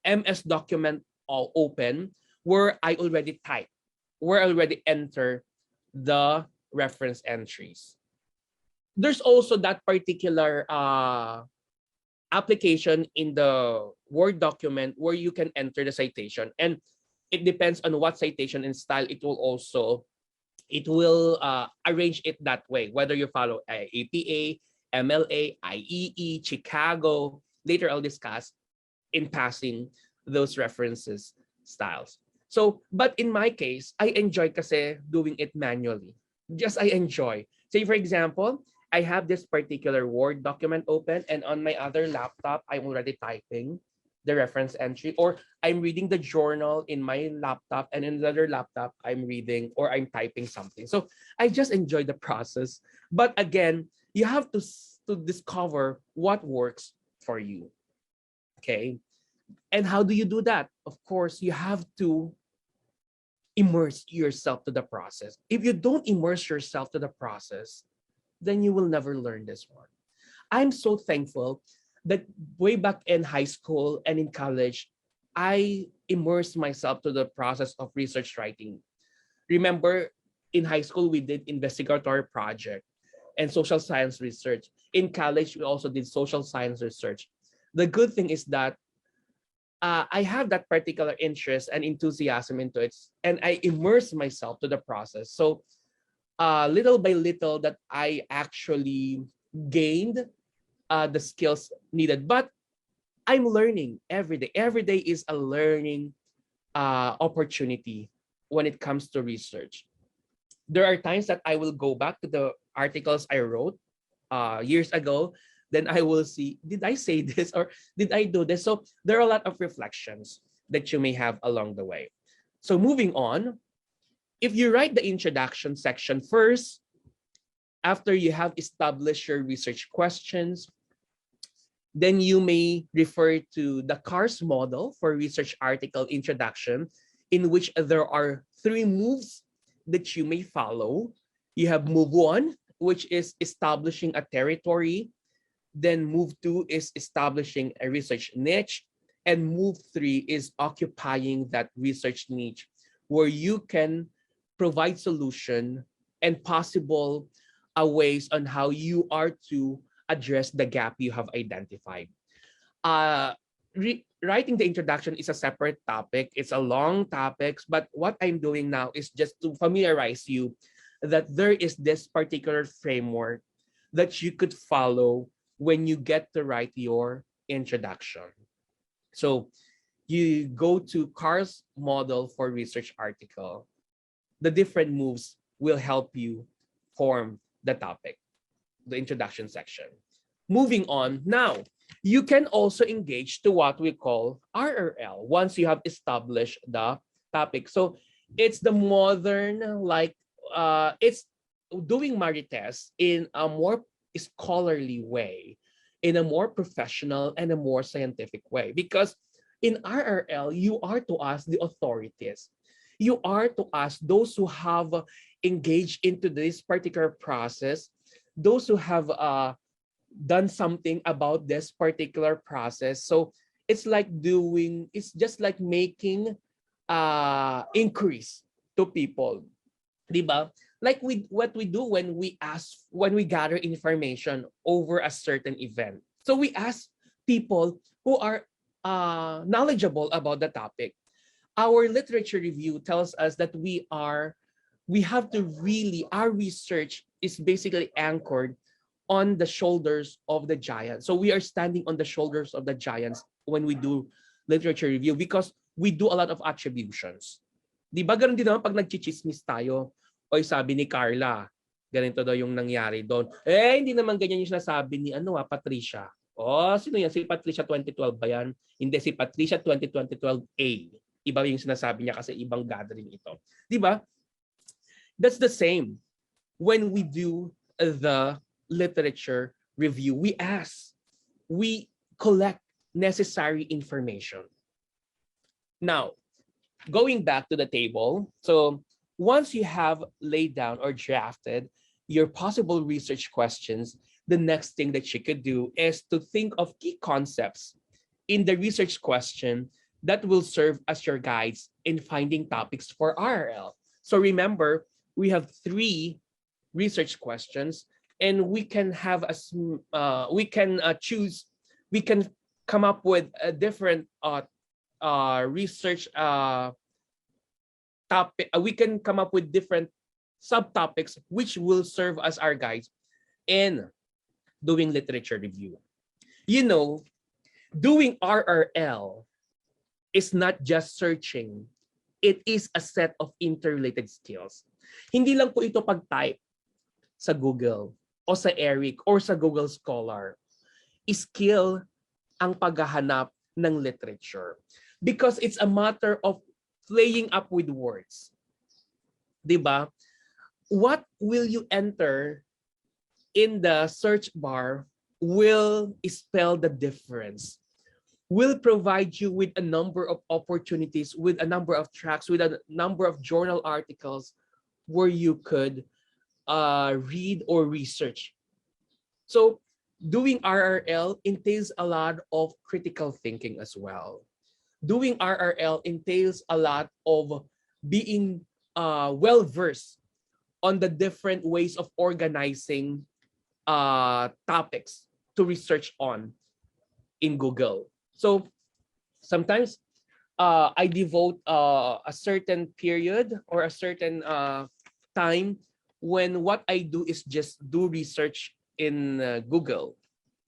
MS document all open, where I already type, where I already enter the reference entries. There's also that particular application in the Word document where you can enter the citation, and it depends on what citation and style it will arrange it that way, whether you follow APA, MLA, IEE, Chicago. Later I'll discuss in passing those references styles. So, but in my case, I enjoy kasi doing it manually. Just I enjoy. Say for example, I have this particular Word document open, and on my other laptop, I'm already typing the reference entry, or I'm reading the journal in my laptop, and in the other laptop, I'm reading or I'm typing something. So I just enjoy the process. But again, you have to discover what works for you. Okay. And how do you do that? Of course, you have to immerse yourself to the process. If you don't immerse yourself to the process, then you will never learn this one. I'm so thankful that way back in high school and in college, I immersed myself to the process of research writing. Remember, in high school, we did investigatory project and social science research. In college, we also did social science research. The good thing is that I have that particular interest and enthusiasm into it, and I immerse myself to the process. So little by little, that I actually gained the skills needed. But I'm learning every day. Every day is a learning opportunity when it comes to research. There are times that I will go back to the articles I wrote years ago. Then I will see, did I say this or did I do this? So there are a lot of reflections that you may have along the way. So moving on, if you write the introduction section first, after you have established your research questions, then you may refer to the CARS model for research article introduction, in which there are 3 moves that you may follow. You have move 1, which is establishing a territory. Then move 2 is establishing a research niche. And move 3 is occupying that research niche, where you can provide solution and possible ways on how you are to address the gap you have identified. Writing the introduction is a separate topic. It's a long topic, but what I'm doing now is just to familiarize you that there is this particular framework that you could follow when you get to write your introduction. So you go to CARS model for research article. The different moves will help you form the topic, the introduction section. Moving on, now, you can also engage to what we call RRL once you have established the topic. So it's the modern, like, it's doing Marites in a more scholarly way, in a more professional and a more scientific way. Because in RRL, you are to ask the authorities. You are to ask those who have engaged into this particular process, those who have done something about this particular process. So it's just like making inquiries to people. Diba? Like what we do when we gather information over a certain event. So we ask people who are knowledgeable about the topic. Our literature review tells us that our research is basically anchored on the shoulders of the giants. So we are standing on the shoulders of the giants when we do literature review, because we do a lot of attributions. Di ba ganun din naman pag nagchichismis tayo? Oy, sabi ni Carla, ganito daw yung nangyari doon. Eh, hindi naman ganyan yung sinasabi ni Patricia. Oh, sino yan? Si Patricia 2012 ba yan? Hindi, si Patricia 2012A. Iba yung sinasabi niya kasi ibang gathering ito. Di ba? That's the same. When we do the literature review, we ask, we collect necessary information. Now, going back to the table, so once you have laid down or drafted your possible research questions, the next thing that you could do is to think of key concepts in the research question that will serve as your guides in finding topics for RRL. So remember, we have 3 research questions, and we can have choose, we can come up with a different research topic. We can come up with different subtopics which will serve as our guides in doing literature review. You know, doing RRL is not just searching. It is a set of interrelated skills. Hindi lang po ito pag-type sa Google o sa Eric or sa Google Scholar. Skill ang paghahanap ng literature. Because it's a matter of playing up with words. Diba? What will you enter in the search bar will spell the difference, will provide you with a number of opportunities, with a number of tracks, with a number of journal articles where you could read or research. So doing RRL entails a lot of critical thinking as well. Doing RRL entails a lot of being well-versed on the different ways of organizing topics to research on in Google. So sometimes I devote a certain period or a certain time when what I do is just do research in Google,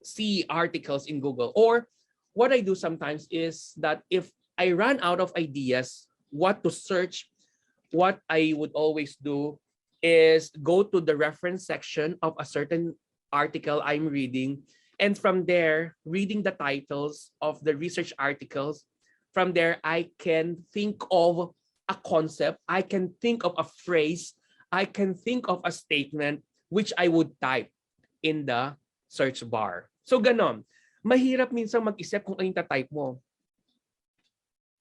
see articles in Google. Or what I do sometimes is that if I run out of ideas what to search, what I would always do is go to the reference section of a certain article I'm reading, and from there, reading the titles of the research articles, from there I can think of a concept, I can think of a phrase, I can think of a statement which I would type in the search bar. So ganon. Mahirap minsan mag-isip kung anong type mo.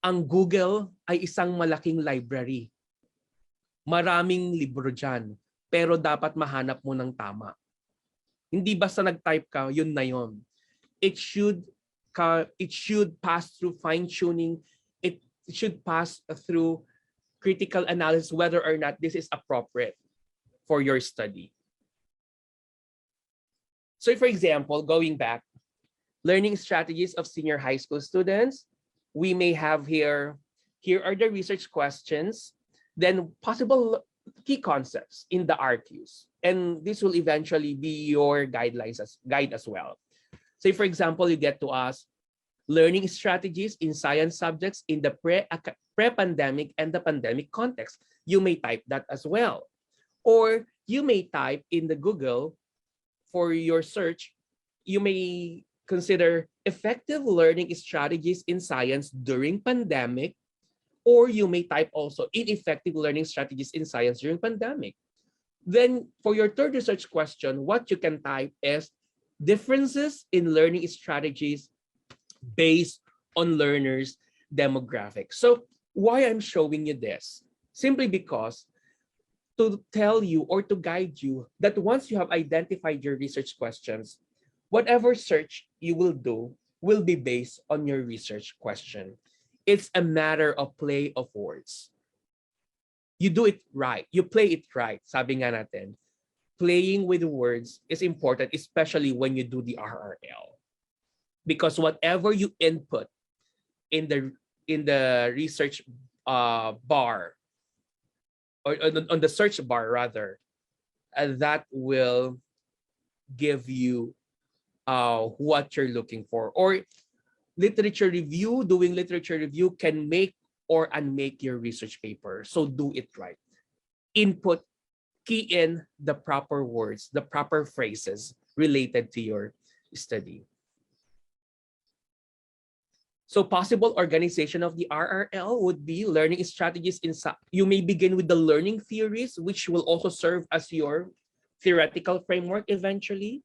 Ang Google ay isang malaking library. Maraming libro dyan, pero dapat mahanap mo ng tama. Hindi basta nag-type ka, yun na yun. It should pass through fine-tuning. It should pass through critical analysis whether or not this is appropriate for your study. So for example, going back, learning strategies of senior high school students, we may have here are the research questions, then possible key concepts in the RQs. And this will eventually be your guide as well. Say, for example, you get to ask learning strategies in science subjects in the pre-pandemic and the pandemic context. You may type that as well. Or you may type in the Google for your search, you may consider effective learning strategies in science during pandemic, or you may type also ineffective learning strategies in science during pandemic. Then for your third research question, what you can type is differences in learning strategies based on learners' demographics. So why I'm showing you this? Simply because to tell you or to guide you that once you have identified your research questions, whatever search you will do will be based on your research question. It's a matter of play of words. You do it right. You play it right. Sabi nga natin, playing with words is important, especially when you do the RRL. Because whatever you input in the research bar, or on the search bar rather, that will give you what you're looking for. Or literature review, doing literature review can make or unmake your research paper. So do it right. Input key in the proper words, the proper phrases related to your study. So possible organization of the RRL would be learning strategies in you may begin with the learning theories, which will also serve as your theoretical framework eventually.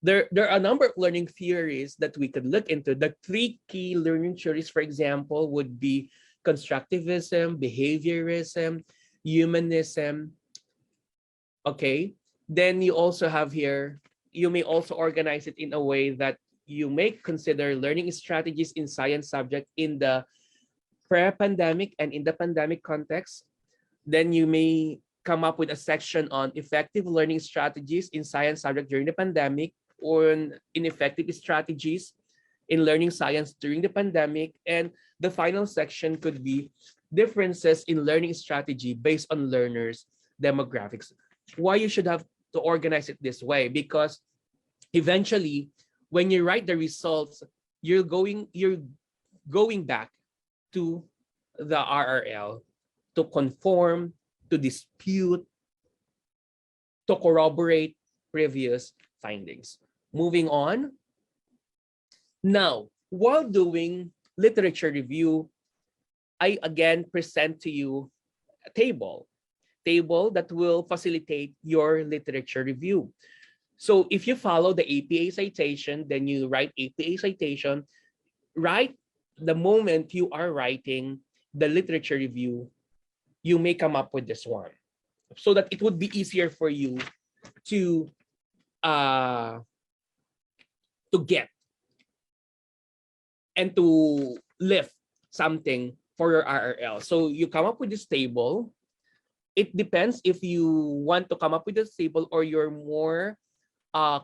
There are a number of learning theories that we could look into. The three key learning theories, for example, would be constructivism, behaviorism, humanism. Okay. Then you also have here, you may also organize it in a way that you may consider learning strategies in science subject in the pre-pandemic and in the pandemic context. Then you may come up with a section on effective learning strategies in science subject during the pandemic, or ineffective strategies in learning science during the pandemic. And the final section could be differences in learning strategy based on learners' demographics. Why you should have to organize it this way? Because eventually, when you write the results, you're going back to the RRL to conform, to dispute, to corroborate previous findings. Moving on. Now, while doing literature review, I again present to you a table that will facilitate your literature review. So if you follow the APA citation, then you write APA citation, right the moment you are writing the literature review, you may come up with this one so that it would be easier for you to get and to lift something for your RRL. So you come up with this table. It depends if you want to come up with this table or you're more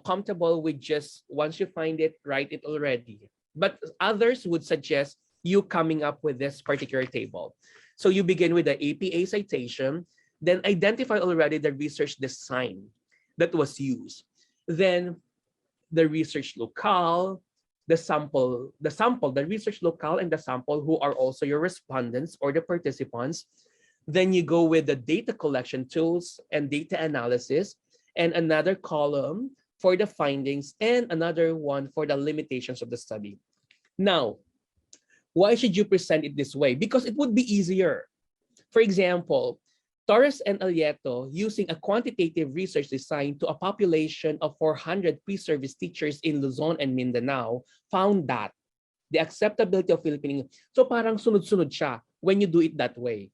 comfortable with just once you find it, write it already. But others would suggest you coming up with this particular table. So you begin with the APA citation, then identify already the research design that was used. Then the research locale, the research locale and the sample who are also your respondents or the participants. Then you go with the data collection tools and data analysis, and another column for the findings and another one for the limitations of the study. Now, why should you present it this way? Because it would be easier. For example, Torres and Alieto, using a quantitative research design to a population of 400 pre-service teachers in Luzon and Mindanao, found that the acceptability of Filipino, so parang sunod-sunod siya when you do it that way.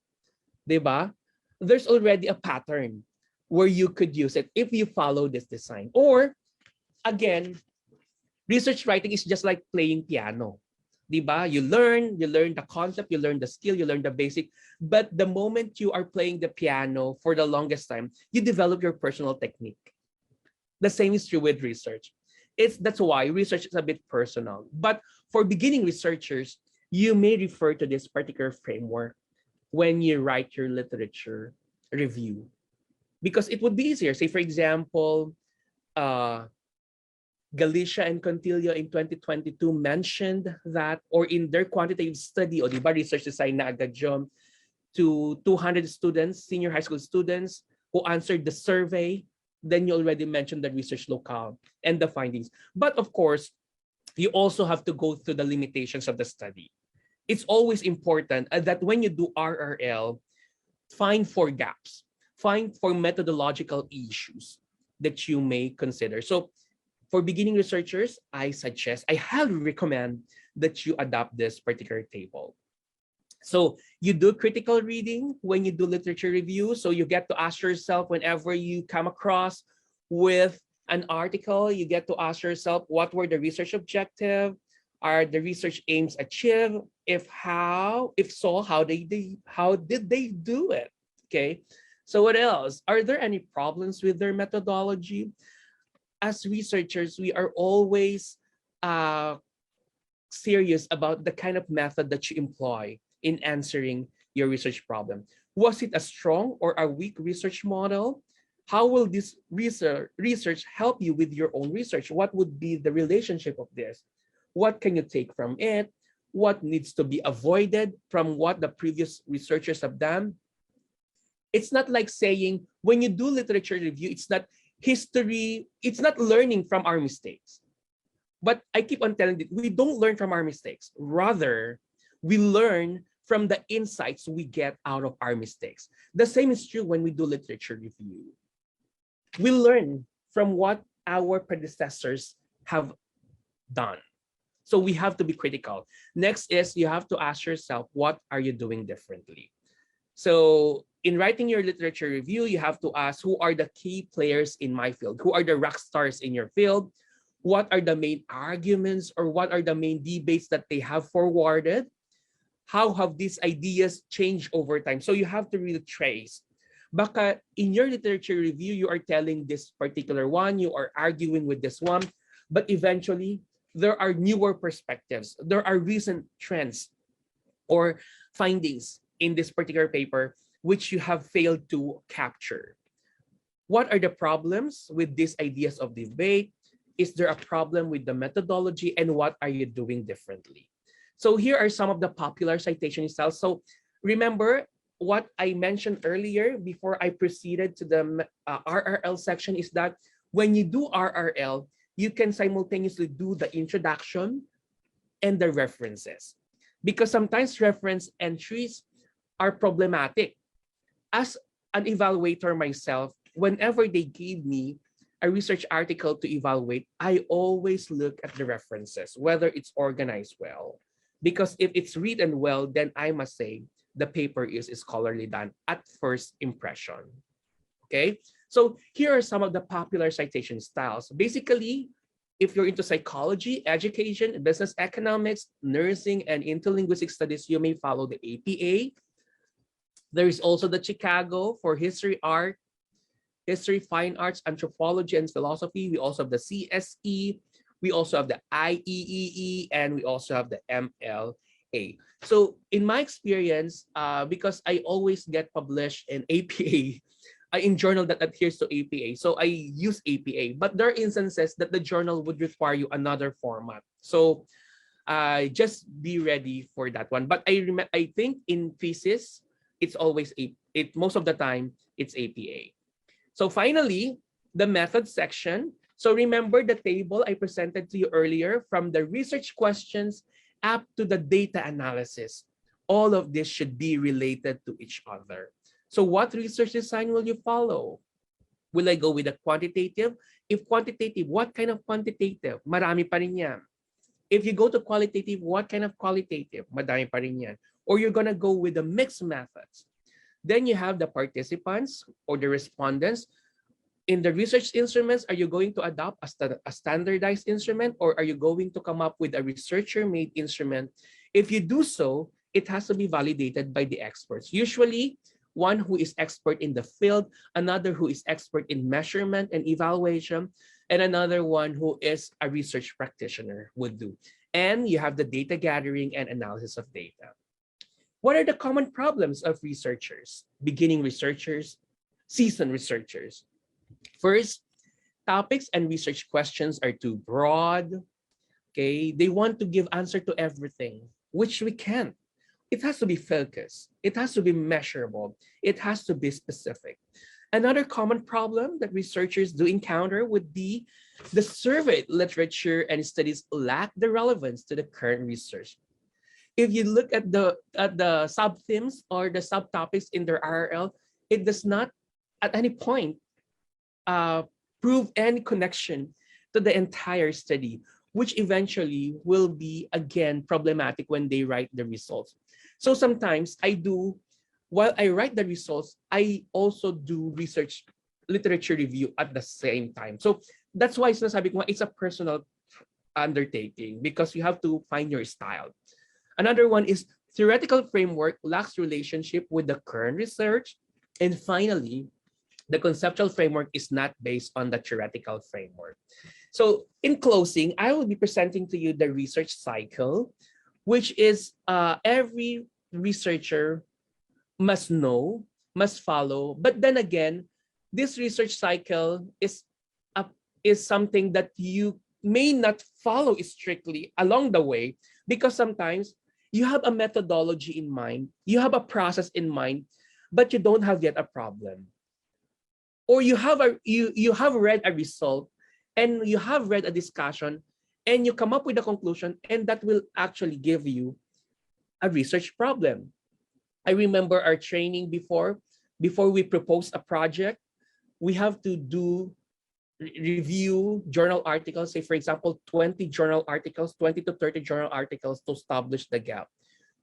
Diba? There's already a pattern where you could use it if you follow this design. Or, again, research writing is just like playing piano. Diba? You learn the concept, you learn the skill, you learn the basic. But the moment you are playing the piano for the longest time, you develop your personal technique. The same is true with research. That's why research is a bit personal. But for beginning researchers, you may refer to this particular framework when you write your literature review. Because it would be easier. Say, for example, Galicia and Contillo in 2022 mentioned that, or in their quantitative study, o diba, research design na agad yun, to 200 students, senior high school students who answered the survey, then you already mentioned the research locale and the findings. But of course, you also have to go through the limitations of the study. It's always important that when you do RRL, find for gaps, find for methodological issues that you may consider. So for beginning researchers, I highly recommend that you adopt this particular table. So you do critical reading when you do literature review. So you get to ask yourself whenever you come across with an article, you get to ask yourself, what were the research objective? Are the research aims achieved? If so, how did they do it? Okay. So what else? Are there any problems with their methodology? As researchers, we are always serious about the kind of method that you employ in answering your research problem. Was it a strong or a weak research model? How will this research help you with your own research? What would be the relationship of this? What can you take from it? What needs to be avoided from what the previous researchers have done? It's not like saying when you do literature review, it's not history, it's not learning from our mistakes. But I keep on telling you, we don't learn from our mistakes. Rather, we learn from the insights we get out of our mistakes. The same is true when we do literature review. We learn from what our predecessors have done. So we have to be critical. Next is you have to ask yourself, what are you doing differently? So in writing your literature review, you have to ask, who are the key players in my field? Who are the rock stars in your field? What are the main arguments or what are the main debates that they have forwarded? How have these ideas changed over time? So you have to really trace. Baka in your literature review, you are telling this particular one, you are arguing with this one, but eventually there are newer perspectives. There are recent trends or findings in this particular paper which you have failed to capture. What are the problems with these ideas of debate? Is there a problem with the methodology, and what are you doing differently? So here are some of the popular citation styles. So remember what I mentioned earlier before I proceeded to the RRL section is that when you do RRL, you can simultaneously do the introduction and the references. Because sometimes reference entries are problematic. As an evaluator myself, whenever they gave me a research article to evaluate, I always look at the references, whether it's organized well. Because if it's written well, then I must say the paper is scholarly done at first impression. Okay, so here are some of the popular citation styles. Basically, if you're into psychology, education, business economics, nursing, and interlinguistic studies, you may follow the APA. There is also the Chicago for history, art, history, fine arts, anthropology, and philosophy. We also have the CSE. We also have the IEEE, and we also have the MLA. So in my experience, because I always get published in APA, in journal that adheres to APA, so I use APA. But there are instances that the journal would require you another format. So just be ready for that one. But I think in thesis, it's always most of the time it's APA. So finally, the method section. So remember the table I presented to you earlier from the research questions up to the data analysis. All of this should be related to each other. So what research design will you follow? Will I go with a quantitative? If quantitative, what kind of quantitative? Marami pa rin yan. If you go to qualitative, what kind of qualitative? Madami pa rin yan. Or you're gonna go with the mixed methods. Then you have the participants or the respondents. In the research instruments, are you going to adopt a standardized instrument, or are you going to come up with a researcher-made instrument? If you do so, it has to be validated by the experts. Usually, one who is expert in the field, another who is expert in measurement and evaluation, and another one who is a research practitioner would do. And you have the data gathering and analysis of data. What are the common problems of researchers, beginning researchers, seasoned researchers? First, topics and research questions are too broad. Okay, they want to give answer to everything, which we can't. It has to be focused. It has to be measurable. It has to be specific. Another common problem that researchers do encounter would be the surveyed literature and studies lack the relevance to the current research. If you look at the sub-themes or the subtopics in their RRL, it does not at any point prove any connection to the entire study, which eventually will be, again, problematic when they write the results. So sometimes while I write the results, I also do research literature review at the same time. So that's why sinasabi ko, it's a personal undertaking because you have to find your style. Another one is theoretical framework lacks relationship with the current research. And finally, the conceptual framework is not based on the theoretical framework. So in closing, I will be presenting to you the research cycle, which is every researcher must know, must follow. But then again, this research cycle is something that you may not follow strictly along the way, because sometimes you have a methodology in mind, you have a process in mind, but you don't have yet a problem. Or you have read a result, and you have read a discussion, and you come up with a conclusion, and that will actually give you a research problem. I remember our training before we propose a project, we have to review journal articles, say for example 20 journal articles, 20 to 30 journal articles, to establish the gap,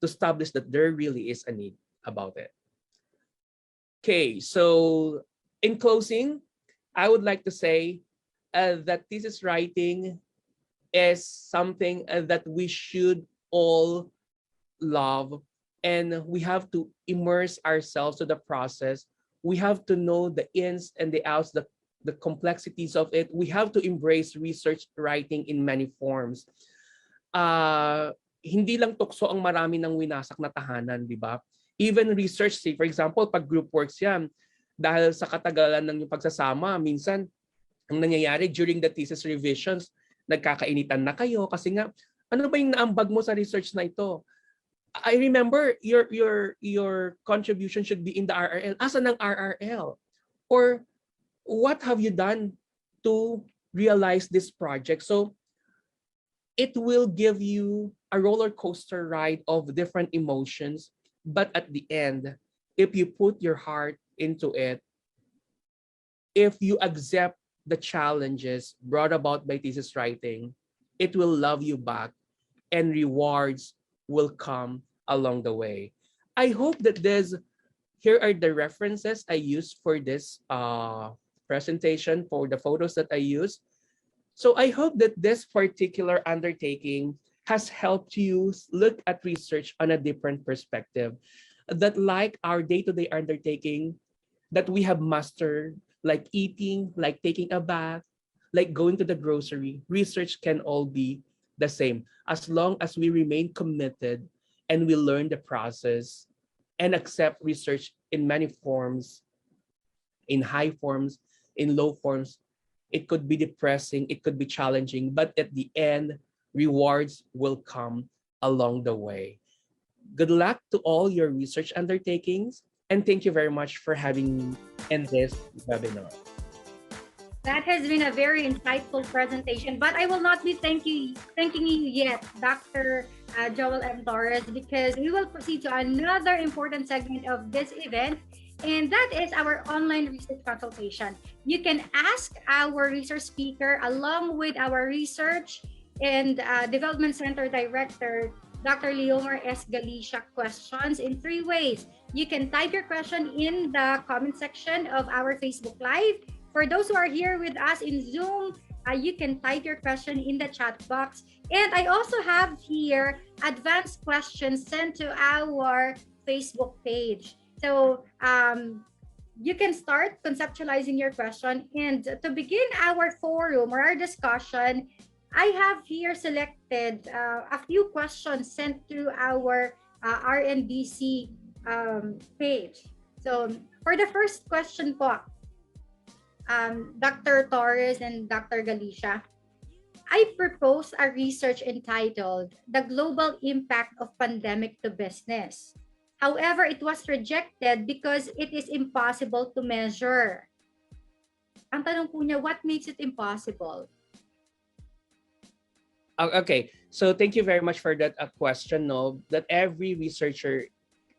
to establish that there really is a need about it. Okay, so in closing, I would like to say that thesis writing is something that we should all love, and we have to immerse ourselves to the process. We have to know the ins and the outs, the complexities of it. We have to embrace research writing in many forms. Hindi lang tukso ang marami ng winasak na tahanan, di ba? Even research, say for example, pag group works yan, dahil sa katagalan ng yung pagsasama, minsan ang nangyayari during the thesis revisions, nagkakainitan na kayo kasi nga, ano ba yung naambag mo sa research na ito? I remember your contribution should be in the RRL. Asan ang RRL? Or what have you done to realize this project? So it will give you a roller coaster ride of different emotions, but at the end, if you put your heart into it, if you accept the challenges brought about by thesis writing, it will love you back, and rewards will come along the way. I hope that here are the references I used for this presentation, for the photos that I used. So I hope that this particular undertaking has helped you look at research on a different perspective. That like our day-to-day undertaking that we have mastered, like eating, like taking a bath, like going to the grocery, research can all be the same as long as we remain committed and we learn the process and accept research in many forms, in high forms, in low forms. It could be depressing, it could be challenging, but at the end, rewards will come along the way. Good luck to all your research undertakings, and thank you very much for having me in this webinar. That has been a very insightful presentation, but I will not be thanking you yet, Dr. Joel M. Torres, because we will proceed to another important segment of this event, and that is our online research consultation. You can ask our research speaker along with our research and development center director, Dr. Leomar S. Galicia, questions in 3 ways. You can type your question in the comment section of our Facebook Live. For those who are here with us in Zoom, you can type your question in the chat box. And I also have here advanced questions sent to our Facebook page. So you can start conceptualizing your question. And to begin our forum or our discussion, I have here selected a few questions sent through our RNBC page. So for the first question po, Dr. Torres and Dr. Galicia, I propose a research entitled The Global Impact of Pandemic to Business. However, it was rejected because it is impossible to measure. Ang tanong po niya, what makes it impossible? Okay, so thank you very much for that question, no, that every researcher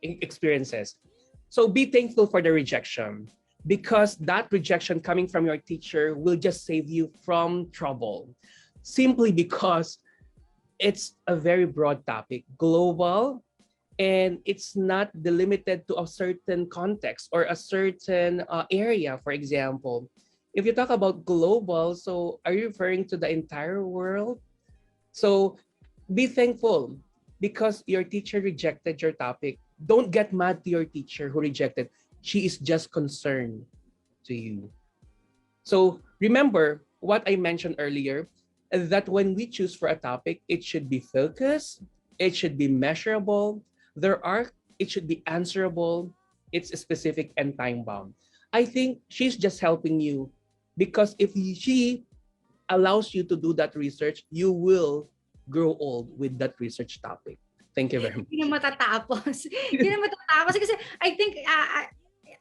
experiences. So be thankful for the rejection, because that rejection coming from your teacher will just save you from trouble, simply because it's a very broad topic, global, and it's not delimited to a certain context or a certain area. For example, if you talk about global, so are you referring to the entire world? So be thankful because your teacher rejected your topic. Don't get mad to your teacher who rejected. She is just concerned to you. So remember what I mentioned earlier, that when we choose for a topic, it should be focused, it should be measurable, it should be answerable, it's specific and time bound. I think she's just helping you, because if she allows you to do that research, you will grow old with that research topic. Thank you very much. Hindi na matatapos. Hindi na matatapos kasi I think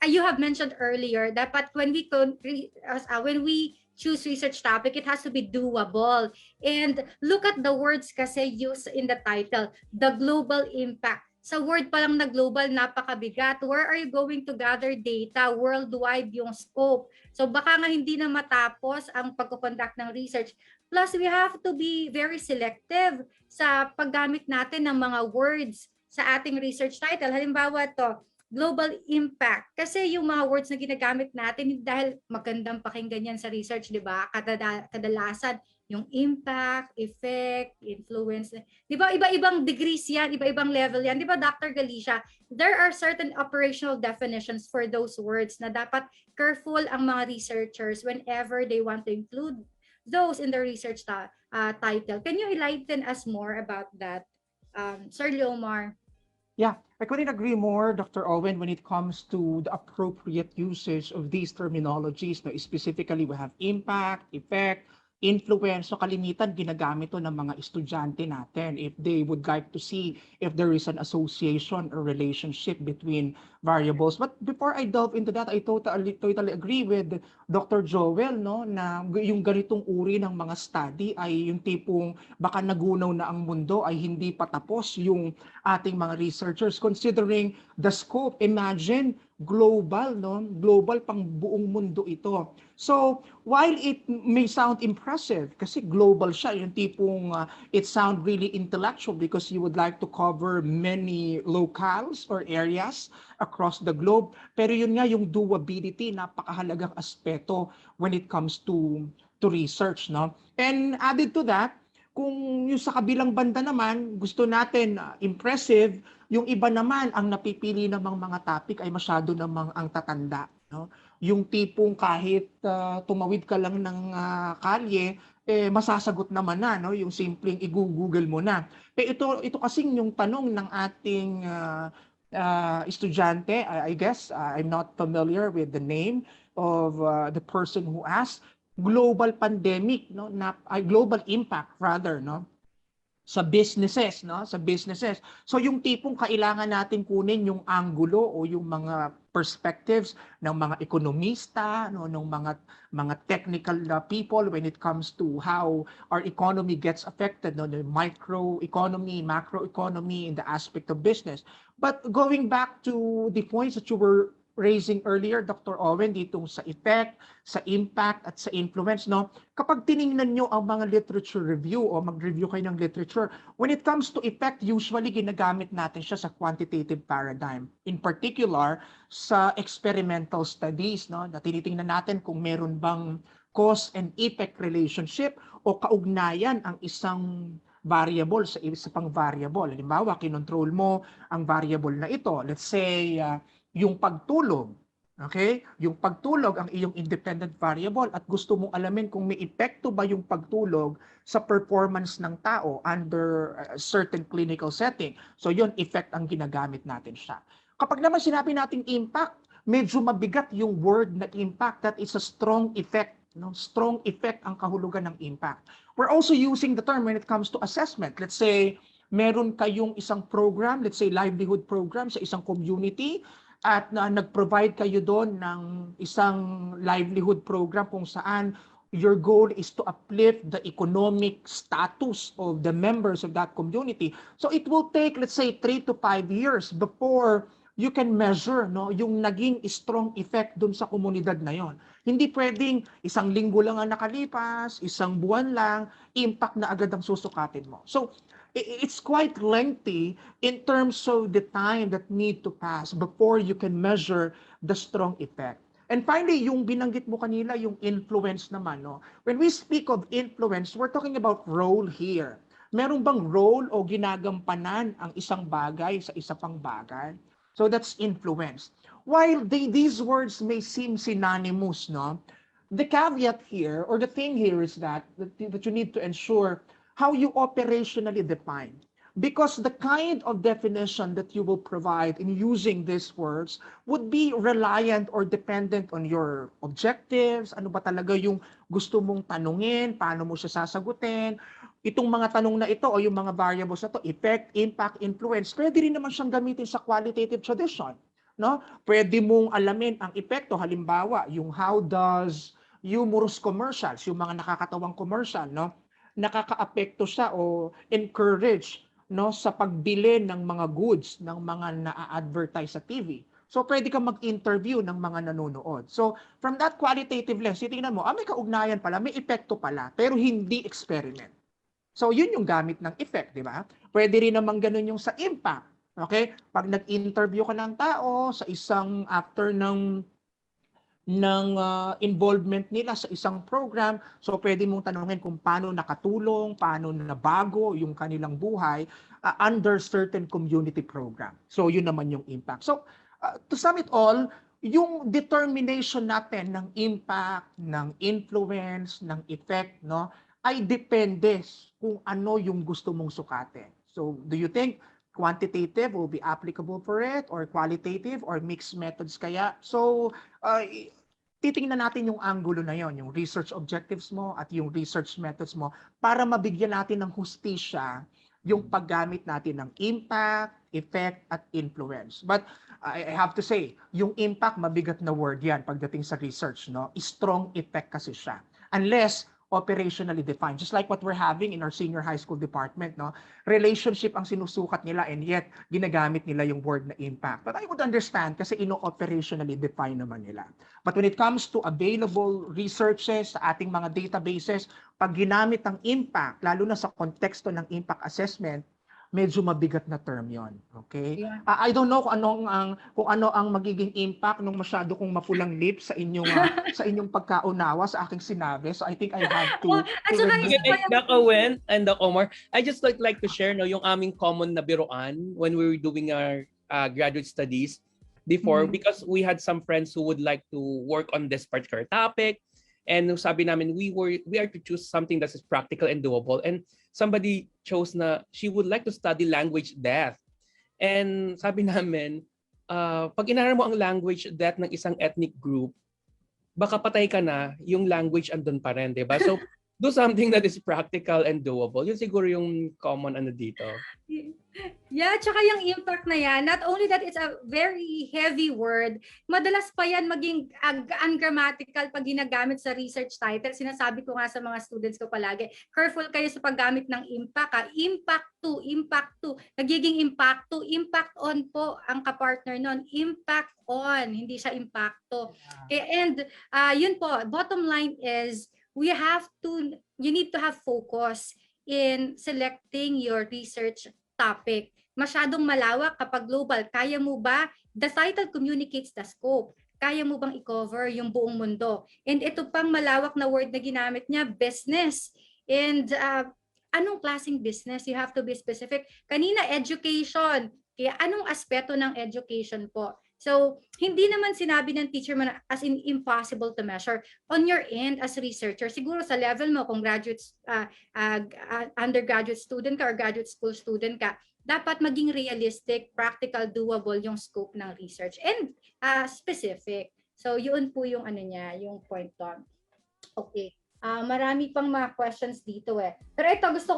you have mentioned earlier, dapat when we choose research topic, it has to be doable. And look at the words kasi used in the title, the global impact. Sa word pa lang na global, napakabigat. Where are you going to gather data? Worldwide yung scope. So baka nga hindi na matapos ang pagkukonduct ng research. Plus, we have to be very selective sa paggamit natin ng mga words sa ating research title. Halimbawa to, global impact. Kasi yung mga words na ginagamit natin, dahil magandang pakinggan yan sa research, di ba? Kadalasan, yung impact, effect, influence. Di ba? Iba-ibang degrees yan, iba-ibang level yan. Di ba, Dr. Galicia? There are certain operational definitions for those words na dapat careful ang mga researchers whenever they want to include those in the research title. Can you enlighten us more about that, Sir Leomar? Yeah, I couldn't agree more, Dr. Owen, when it comes to the appropriate usage of these terminologies. No, specifically, we have impact, effect, influence. So kalimitan, ginagamit to ng mga estudyante natin if they would like to see if there is an association or relationship between variables. But before I delve into that, I totally agree with Dr. Joel, no, na yung ganitong uri ng mga study ay yung tipong baka nagunaw na ang mundo, ay hindi pa tapos yung ating mga researchers considering the scope. Imagine global, no? Global pang buong mundo ito. So, while it may sound impressive kasi global siya, yung tipong it sound really intellectual because you would like to cover many locales or areas across the globe, pero yun nga yung doability, napakahalagang aspeto when it comes to research, no? And added to that, kung yung sa kabilang banda naman, gusto natin impressive, yung iba naman ang napipili namang mga topic ay masyado namang ang tatanda, no? Yung tipong kahit tumawid ka lang ng kalye, masasagot naman na, no? Yung simpleng i-google mo na. Ito kasing yung tanong ng ating estudyante, I guess, I'm not familiar with the name of the person who asked, global pandemic, no, global impact rather, no, sa businesses, no, sa businesses. So yung tipong kailangan natin kunin yung anggulo o yung mga perspectives ng mga ekonomista, no, ng mga technical people when it comes to how our economy gets affected, no, the microeconomy, macroeconomy in the aspect of business. But going back to the points that you were raising earlier, Dr. Owen, dito sa effect, sa impact, at sa influence, no? Kapag tiningnan nyo ang mga literature review o mag-review kayo ng literature, when it comes to effect, usually ginagamit natin siya sa quantitative paradigm. In particular, sa experimental studies, no? Na tinitingnan natin kung meron bang cause and effect relationship o kaugnayan ang isang variable sa isa pang variable. Halimbawa, kinontrol mo ang variable na ito. Let's say, yung pagtulog, okay? Yung pagtulog ang iyong independent variable at gusto mong alamin kung may epekto ba yung pagtulog sa performance ng tao under a certain clinical setting. So yun, effect ang ginagamit natin siya. Kapag naman sinabi nating impact, medyo mabigat yung word na impact, that is a strong effect. No? Strong effect ang kahulugan ng impact. We're also using the term when it comes to assessment. Let's say, meron kayong isang program, let's say livelihood program sa isang community, at nag-provide kayo doon ng isang livelihood program kung saan your goal is to uplift the economic status of the members of that community. So it will take, let's say, 3 to 5 years before you can measure, no, yung naging strong effect doon sa komunidad na yon. Hindi pwedeng isang linggo lang ang nakalipas, isang buwan lang, impact na agad ang susukatin mo. So it's quite lengthy in terms of the time that need to pass before you can measure the strong effect. And finally, yung binanggit mo kanila, yung influence naman, no? When we speak of influence, we're talking about role here. Meron bang role o ginagampanan ang isang bagay sa isa pang bagay? So that's influence. While these words may seem synonymous, no? The caveat here, or the thing here is that you need to ensure how you operationally define. Because the kind of definition that you will provide in using these words would be reliant or dependent on your objectives, ano ba talaga yung gusto mong tanungin, paano mo siya sasagutin. Itong mga tanong na ito o yung mga variables na ito, effect, impact, influence, pwede rin naman siyang gamitin sa qualitative tradition. no? Pwede mong alamin ang epekto, halimbawa, yung how does humorous commercials, yung mga nakakatawang commercial, no? Nakakaapekto siya o encourage, no, sa pagbili ng mga goods ng mga na-advertise sa TV. So pwede kang mag-interview ng mga nanonood. So from that qualitative lens, titingnan mo, may kaugnayan pala, may epekto pala, pero hindi experiment. So yun yung gamit ng effect, di ba? Pwede rin naman ganun yung sa impact. Okay? Pag nag-interview ka ng tao sa isang after ng involvement nila sa isang program. So pwede mong tanungin kung paano nakatulong, paano nabago yung kanilang buhay under certain community program. So yun naman yung impact. So to sum it all, yung determination natin ng impact, ng influence, ng effect, no, ay depende kung ano yung gusto mong sukatin. So do you think quantitative will be applicable for it or qualitative or mixed methods kaya? So titingnan natin yung angulo na yon, yung research objectives mo at yung research methods mo para mabigyan natin ng hustisya yung paggamit natin ng impact, effect, at influence. But I have to say, yung impact, mabigat na word yan pagdating sa research, no? Strong effect kasi siya. Unless operationally defined. Just like what we're having in our senior high school department, no? Relationship ang sinusukat nila and yet ginagamit nila yung word na impact. But I would understand kasi ino-operationally define naman nila. But when it comes to available researches sa ating mga databases, pag ginamit ang impact, lalo na sa konteksto ng impact assessment, medyo mabigat na term yon. Okay? Yeah. I don't know kung ano ang magiging impact nung masyado kong mapulang lips sa inyong sa inyong pagkaunawa sa aking sinabi. So I think I have to At saka isa pa yung... Doc Owen and Doc Omar, I just like to share no yung aming common na biruan when we were doing our graduate studies before, because we had some friends who would like to work on this particular topic, and sabi namin we are to choose something that is practical and doable, and somebody chose na she would like to study language death. And sabi namin, pag inaral mo ang language death ng isang ethnic group, baka patay ka na, yung language andun pa rin, di ba? So, do something that is practical and doable. Yun siguro yung common ano dito. Yeah, tsaka yung impact na yan, not only that it's a very heavy word, madalas pa yan maging ungrammatical pag ginagamit sa research title. Sinasabi ko nga sa mga students ko palagi, careful kayo sa paggamit ng impact. Impact to. Nagiging impact to. Impact on po ang kapartner nun. Impact on, hindi siya impacto. Okay, and yun po, bottom line is, you need to have focus in selecting your research topic. Masyadong malawak kapag global. Kaya mo ba? The title communicates the scope. Kaya mo bang i-cover yung buong mundo? And ito pang malawak na word na ginamit niya, business. And anong klaseng business? You have to be specific. Kanina, education. Kaya anong aspeto ng education po? So, hindi naman sinabi ng teacher mo na as in impossible to measure. On your end as researcher, siguro sa level mo kung undergraduate student ka or graduate school student ka, dapat maging realistic, practical, doable yung scope ng research and specific. So, yun po yung ano niya, yung point doon. Okay. Marami pang mga questions dito eh. Pero ito, gusto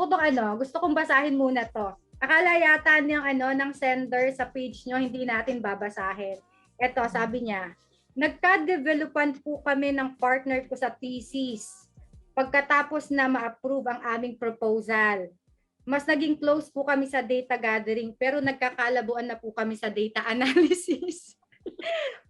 kong basahin muna to. Akala yata ng sender sa page nyo, hindi natin babasahin. Ito, sabi niya, nagka-developan po kami ng partner ko sa thesis. Pagkatapos na ma-approve ang aming proposal, mas naging close po kami sa data gathering, pero nagkakalabuan na po kami sa data analysis.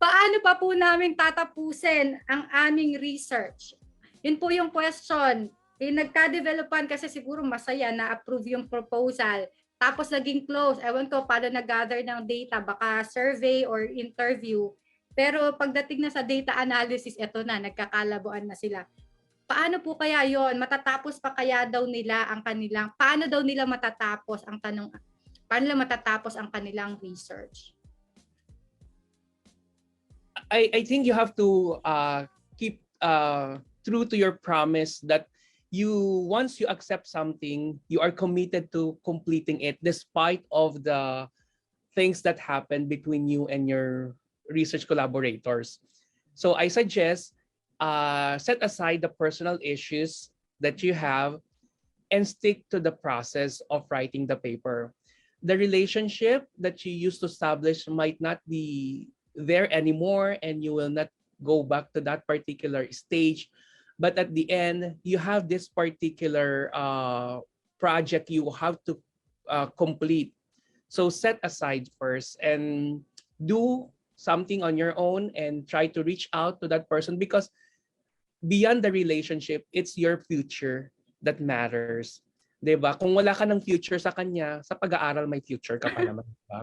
Paano pa po namin tatapusin ang aming research? Yun po yung question. Nagka-developan kasi siguro masaya na approve yung proposal. Tapos naging close. Ewan ko paano nag-gather ng data. Baka survey or interview. Pero pagdating na sa data analysis, eto na, nagkakalabuan na sila. Paano po kaya yon? Matatapos pa kaya daw nila ang kanilang, paano daw nila matatapos ang tanong, paano nila matatapos ang kanilang research? I think you have to keep true to your promise that once you accept something, you are committed to completing it despite of the things that happen between you and your research collaborators. So I suggest set aside the personal issues that you have and stick to the process of writing the paper. The relationship that you used to establish might not be there anymore and you will not go back to that particular stage. But at the end, you have this particular project you have to complete. So set aside first and do something on your own and try to reach out to that person, because beyond the relationship, it's your future that matters. 'Di ba? Kung wala ka ng future sa kanya, sa pag-aaral may future ka pa naman, 'di ba?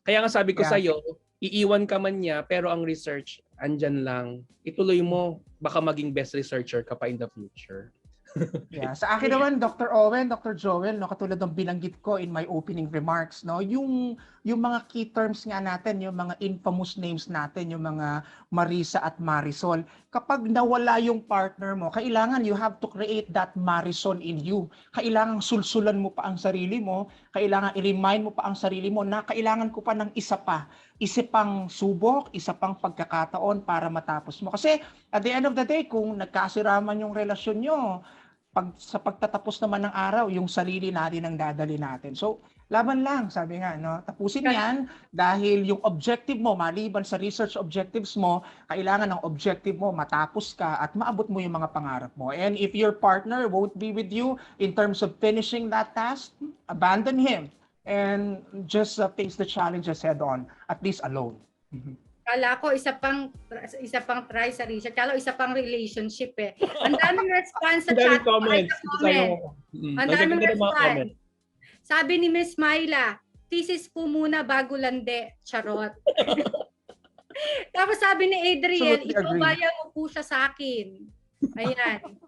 Kaya nga sabi ko sa Yeah. iyo, iiwan ka man niya pero ang research andyan lang. Ituloy mo, baka maging best researcher ka pa in the future. Yeah, sa akin naman, Dr. Owen, Dr. Joel, no, katulad ng binanggit ko in my opening remarks, no, yung mga key terms nga natin, yung mga infamous names natin, yung mga Marisa at Marisol, kapag nawala yung partner mo, kailangan you have to create that Marisol in you. Kailangan sulsulan mo pa ang sarili mo, kailangan i-remind mo pa ang sarili mo na kailangan ko pa ng isa pang subok, isa pang pagkakataon para matapos mo. Kasi at the end of the day, kung nagkasiraman yung relasyon nyo, sa pagtatapos naman ng araw, yung sarili natin ang dadali natin. So, laban lang, sabi nga, no? Tapusin yan dahil yung objective mo, maliban sa research objectives mo, kailangan ng objective mo, matapos ka at maabot mo yung mga pangarap mo. And if your partner won't be with you in terms of finishing that task, abandon him and just face the challenges head on, at least alone. Kala ko isa pang try sa research. Kala ko isa pang relationship eh. Ang daming response sa chat. Comments. Ang daming response. Sabi ni Miss Myla, thesis po muna bago lande. Charot. Tapos sabi ni Adriel, ikabayan mo po siya sa akin. Ayan.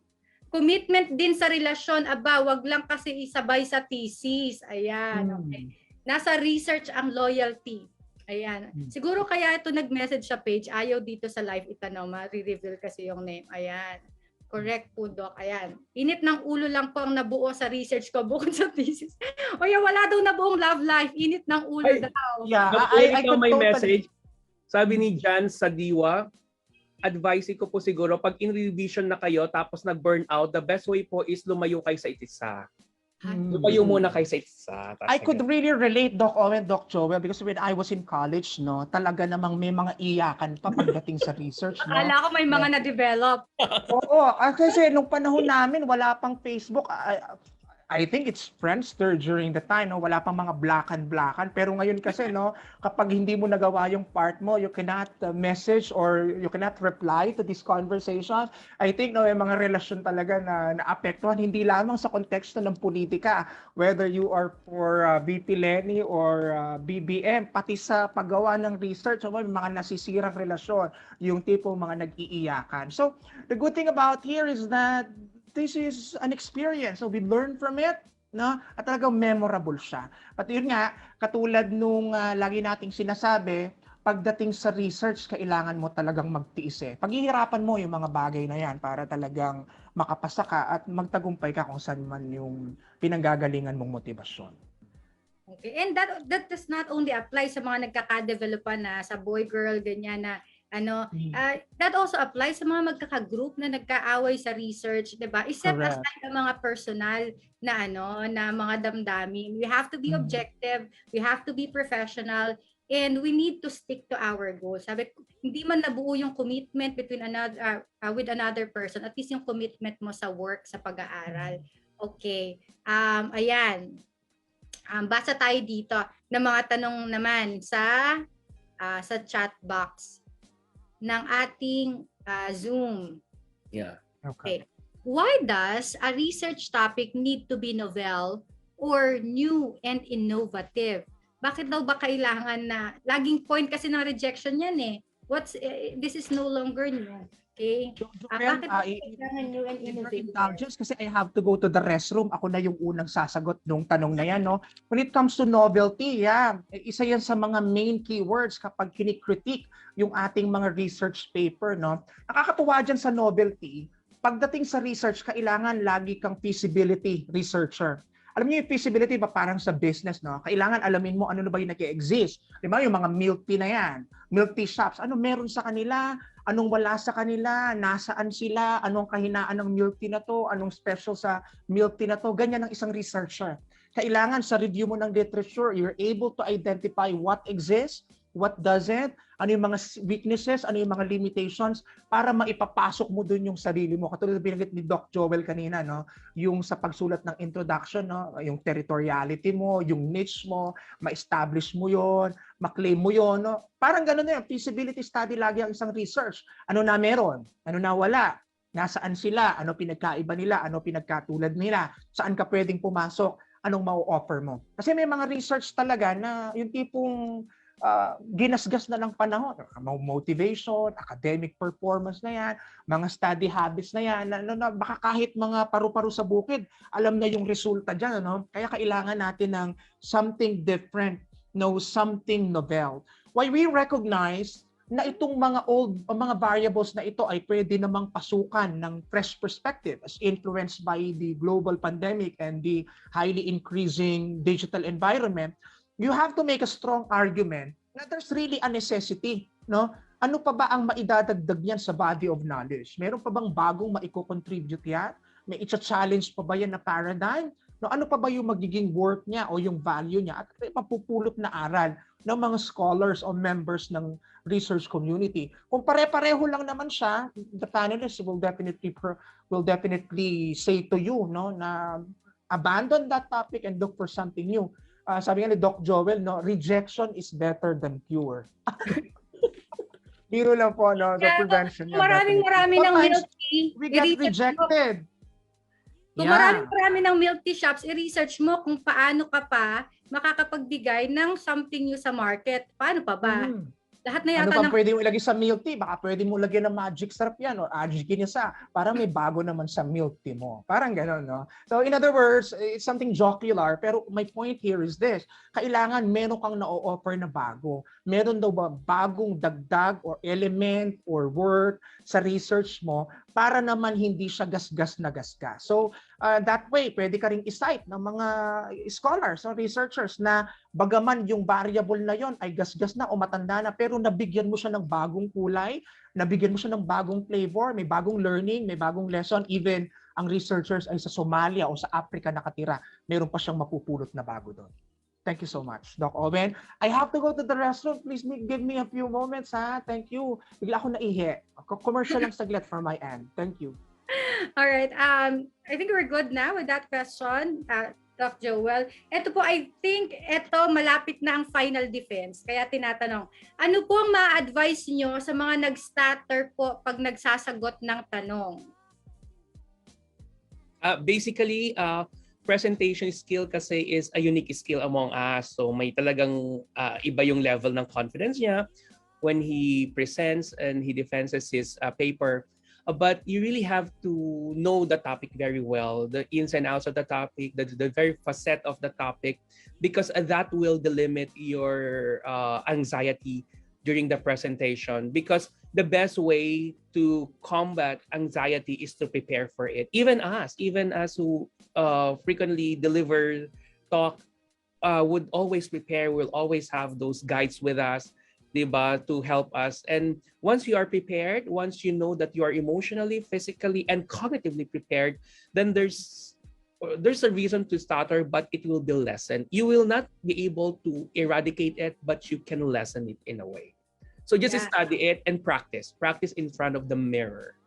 Commitment din sa relasyon. Aba, wag lang kasi isabay sa thesis. Ayan. Okay. Nasa research ang loyalty. Ayan. Siguro kaya ito nag-message sa page, ayaw dito sa live itanong, ma-reveal kasi yung name. Ayan. Correct po, Doc. Ayan. Init ng ulo lang po ang nabuo sa research ko bukod sa thesis. O yan, wala daw nabuong love life. Init ng ulo daw. Yeah, I could may message. Sabi ni Jan sa Diwa, advice ko po siguro, pag in-revision na kayo tapos nag-burn out, the best way po is lumayo kayo sa isa. Lumayo muna kayo sa isa. I could really relate, Doc Owen, Doc Joel, because when I was in college, no, talaga namang may mga iyakan pa pagdating sa research. No? Akala ko may mga na-develop. Oo, kasi nung panahon namin, wala pang Facebook. I think it's Friendster during the time, no? Wala pang mga blakan. Pero ngayon kasi, no, kapag hindi mo nagawa yung part mo, you cannot message or you cannot reply to this conversation. I think, no, may mga relasyon talaga na naapektuhan, hindi lamang sa konteksto ng politika, whether you are for VP Lenny or BBM, pati sa paggawa ng research, may mga nasisirang relasyon, yung tipong mga nag-iiyakan. So, the good thing about here is that this is an experience. So we learn from it, no? At talagang memorable siya. At yun nga, katulad nung lagi nating sinasabi, pagdating sa research, kailangan mo talagang magtiis eh. Paghihirapan mo yung mga bagay na yan para talagang makapasa ka at magtagumpay ka kung saan man yung pinanggagalingan mong motibasyon. Okay. And that does not only apply sa mga nagkaka-develop na sa boy-girl, ganyan na that also applies sa mga magkaka-group na nagkaaway sa research, 'di ba? I-set aside ang mga personal na na mga damdamin. We have to be objective, we have to be professional, and we need to stick to our goals. Sabi, hindi man nabuo yung commitment between with another person, at least yung commitment mo sa work, sa pag-aaral. Okay. Ayan. Basa tayo dito ng mga tanong naman sa chat box ng ating Zoom. Yeah. Okay. Why does a research topic need to be novel or new and innovative? Bakit daw ba kailangan na, laging point kasi ng rejection yan eh. This is no longer new. Okay? Bakit kailangan new and innovative? Kasi I have to go to the restroom. Ako na yung unang sasagot nung tanong na yan, no? When it comes to novelty, isa yan sa mga main keywords kapag kinikritik yung ating mga research paper, no? Nakakatuwa dyan sa novelty, pagdating sa research, kailangan lagi kang feasibility researcher. Alam niyo yung feasibility ba parang sa business, no? Kailangan alamin mo ano na ba yung nag-exist. Di ba yung mga milk tea na yan, milk tea shops, ano meron sa kanila, anong wala sa kanila, nasaan sila, anong kahinaan ng milk tea na to, anong special sa milk tea na to. Ganyan ang isang researcher. Kailangan sa review mo ng literature, you're able to identify what exists, what doesn't, ano yung mga weaknesses, ano yung mga limitations para maipapasok mo dun yung sarili mo. Katulad ng binanggit ni Doc Joel kanina, no? Yung sa pagsulat ng introduction, no? Yung territoriality mo, yung niche mo, ma-establish mo yon, ma-claim mo yon, no? Parang gano'n na yun. Feasibility study lagi ang isang research. Ano na meron? Ano na wala? Nasaan sila? Ano pinagkaiba nila? Ano pinagkatulad nila? Saan ka pwedeng pumasok? Anong mau-offer mo? Kasi may mga research talaga na yung tipong ginasgas na ng panahon. Motivation, academic performance na yan, mga study habits na yan, na baka kahit mga paru-paro sa bukid, alam na yung resulta dyan. Ano? Kaya kailangan natin ng something different, something novel. Why we recognize na itong mga variables na ito ay pwede namang pasukan ng fresh perspective as influenced by the global pandemic and the highly increasing digital environment, you have to make a strong argument na there's really a necessity, no? Ano pa ba ang maidadagdag yan sa body of knowledge? Meron pa bang bagong maiko-contribute yan? May i-challenge pa ba yan na paradigm? No, ano pa ba yung magiging worth niya o yung value niya at mapupulot na aral ng mga scholars o members ng research community? Kung pare-pareho lang naman siya, the panelists will definitely say to you, no, na abandon that topic and look for something new. Sabi nga ni Doc Joel, no, rejection is better than cure. Biro lang po, no, the prevention. Marami ng milk tea. We get rejected. Kung marami ng milk tea shops, i-research mo kung paano ka pa makakapagbigay ng something new sa market. Paano pa ba? Lahat na yata ano pa pwede mo ilagay sa milk tea? Baka pwede mo lagyan ng magic syrup yan o ajikinisa para may bago naman sa milk tea mo. Parang gano'n, no? So in other words, it's something jocular, pero my point here is this. Kailangan meron kang na-offer na bago. Meron daw ba bagong dagdag or element or word sa research mo para naman hindi siya gasgas na gasgas. So that way, pwede ka ring i-cite ng mga scholars o researchers na bagaman yung variable na yon ay gasgas na o matanda na, pero nabigyan mo siya ng bagong kulay, nabigyan mo siya ng bagong flavor, may bagong learning, may bagong lesson. Even ang researchers ay sa Somalia o sa Africa nakatira, meron pa siyang mapupulot na bago doon. Thank you so much, Doc Owen. I have to go to the restroom. Please give me a few moments, ha? Thank you. Bigla ako naihi. Commercial lang saglit from my end. Thank you. All right. I think we're good now with that question, Doc Joel. Ito po, I think ito malapit na ang final defense. Kaya tinatanong, ano po ang ma-advise nyo sa mga nag-stutter po pag nagsasagot ng tanong? Basically, presentation skill kasi is a unique skill among us. So may talagang iba yung level ng confidence niya when he presents and he defends his paper. But you really have to know the topic very well, the ins and outs of the topic, the very facet of the topic, because that will delimit your anxiety during the presentation. Because the best way to combat anxiety is to prepare for it. Even us who frequently deliver talk would always prepare, will always have those guides with us, diba, to help us. And once you are prepared, once you know that you are emotionally, physically, and cognitively prepared, then there's a reason to stutter, but it will be lessened. You will not be able to eradicate it, but you can lessen it in a way. So just study it and practice. Practice in front of the mirror.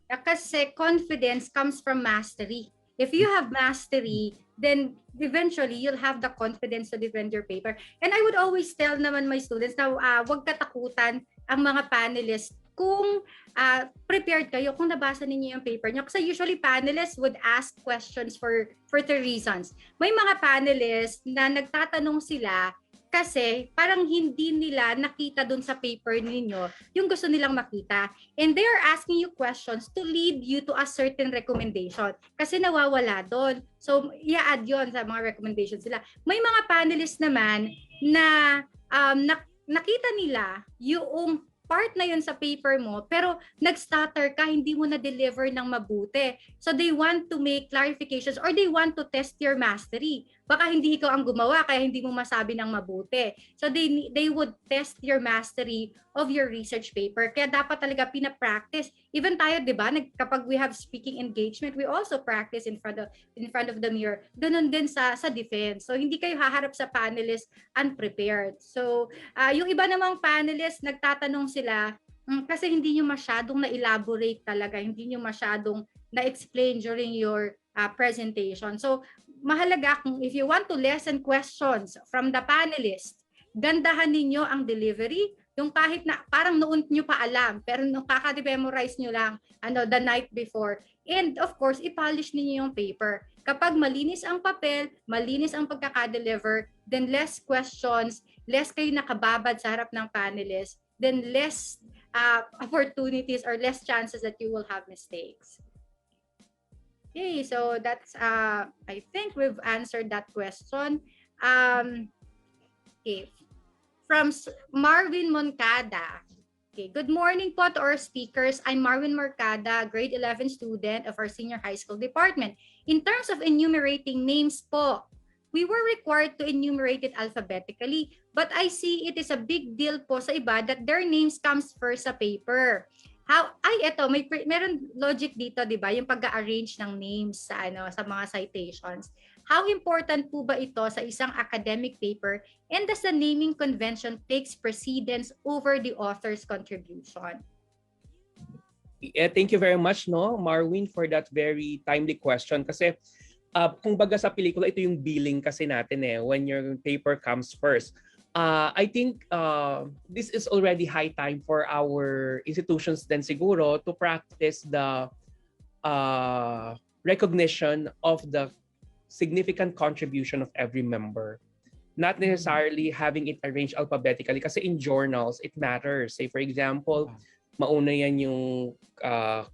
Kasi confidence comes from mastery. If you have mastery, then eventually you'll have the confidence to defend your paper. And I would always tell naman my students na wag katakutan ang mga panelists kung prepared kayo, kung nabasa ninyo yung paper nyo. Kasi usually panelists would ask questions for the reasons. May mga panelists na nagtatanong sila kasi parang hindi nila nakita dun sa paper ninyo yung gusto nilang makita. And they are asking you questions to lead you to a certain recommendation. Kasi nawawala dun. So, i-add yun sa mga recommendations nila. May mga panelists naman na nakita nila yung part na yun sa paper mo, pero nag-stutter ka, hindi mo na-deliver ng mabuti. So they want to make clarifications or they want to test your mastery. Baka hindi ikaw ang gumawa, kaya hindi mo masabi ng mabuti. So they would test your mastery of your research paper. Kaya dapat talaga pina-practice. Even tayo, di ba, kapag we have speaking engagement, we also practice in front of the mirror. Ganun din sa defense. So hindi kayo haharap sa panelists unprepared. So yung iba namang panelists, nagtatanong sila, kasi hindi nyo masyadong na-elaborate talaga, hindi nyo masyadong na-explain during your presentation. So mahalaga kung if you want to lessen questions from the panelists, gandahan ninyo ang delivery, yung kahit na parang noon nyo pa alam, pero nung kakadememorize nyo lang the night before. And of course, i-polish ninyo yung paper. Kapag malinis ang papel, malinis ang pagkakadeliver, then less questions, less kayo nakababad sa harap ng panelists, then less opportunities or less chances that you will have mistakes. Okay, so that's I think we've answered that question. Okay, from Marvin Moncada. Okay, good morning po to our speakers. I'm Marvin Moncada, grade 11 student of our senior high school department. In terms of enumerating names po, we were required to enumerate it alphabetically, but I see it is a big deal po sa iba that their names comes first sa paper. Meron logic dito, 'di ba? Yung pag-arrange ng names sa mga citations. How important po ba ito sa isang academic paper, and does the naming convention takes precedence over the author's contribution? Thank you very much, no, Marwin, for that very timely question. Kasi kung baga sa pelikula, ito yung billing kasi natin when your paper comes first. I think this is already high time for our institutions then siguro to practice the recognition of the significant contribution of every member. Not necessarily having it arranged alphabetically kasi in journals, it matters. Say for example, mauna yan yung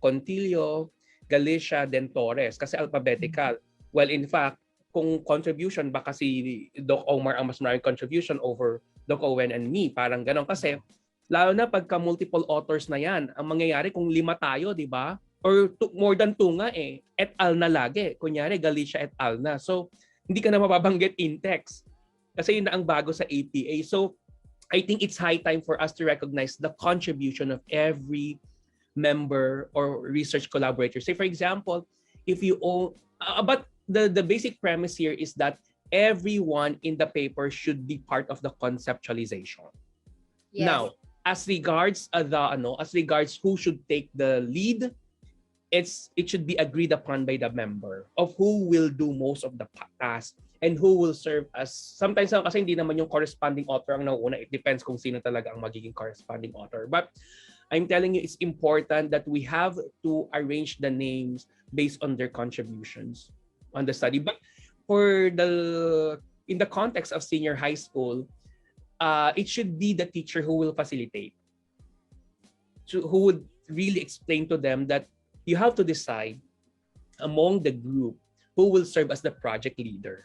Contillo, Galicia, then Torres kasi alphabetical. Well, in fact, kung contribution, baka si Doc Omar ang mas maraming contribution over Doc Owen and me. Parang ganon. Kasi, lalo na pagka multiple authors na yan, ang mangyayari kung 5 tayo, di ba? Or more than 2 nga et al na lagi. Kunyari, Galicia et al na. So, hindi ka na mababanggit in text. Kasi yun na ang bago sa APA. So, I think it's high time for us to recognize the contribution of every member or research collaborator. Say, for example, if you all, but the basic premise here is that everyone in the paper should be part of the conceptualization. Yes. Now, as regards who should take the lead, it should be agreed upon by the member of who will do most of the task and who will serve as, sometimes kasi hindi naman yung corresponding author ang nauuna, it depends kung sino talaga ang magiging corresponding author. But I'm telling you, it's important that we have to arrange the names based on their contributions on the study. But in the context of senior high school, it should be the teacher who will facilitate, who would really explain to them that you have to decide among the group who will serve as the project leader,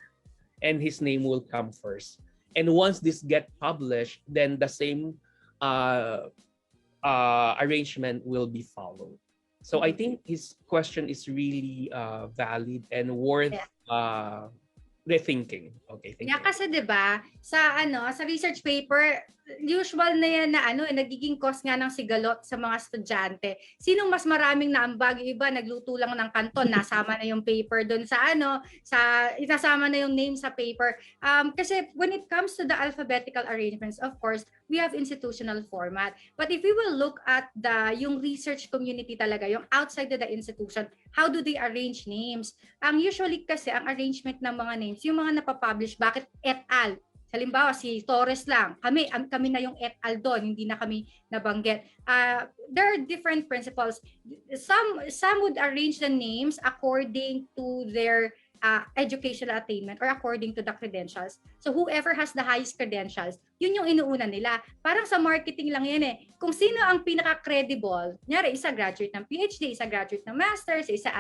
and his name will come first. And once this get published, then the same arrangement will be followed. So I think his question is really valid and worth rethinking. Okay, thank you. Kasi 'di ba, sa research paper, usual na yan na nagiging cause nga ng sigalot sa mga estudyante. Sinong mas maraming naambag? Yung iba nagluto lang ng kanton, nasama na yung paper doon itasama na yung name sa paper. Kasi when it comes to the alphabetical arrangements, of course, we have institutional format. But if we will look at yung research community talaga, yung outside of the institution, how do they arrange names? Usually kasi ang arrangement ng mga names, yung mga napapublish, bakit et al? Halimbawa, si Torres lang. Kami na yung et al doon, hindi na kami nabanggit. There are different principles. Some would arrange the names according to their educational attainment or according to the credentials. So whoever has the highest credentials, yun yung inuuna nila. Parang sa marketing lang yan Kung sino ang pinaka-credible, nyari, isa graduate ng PhD, isa graduate ng master's, isa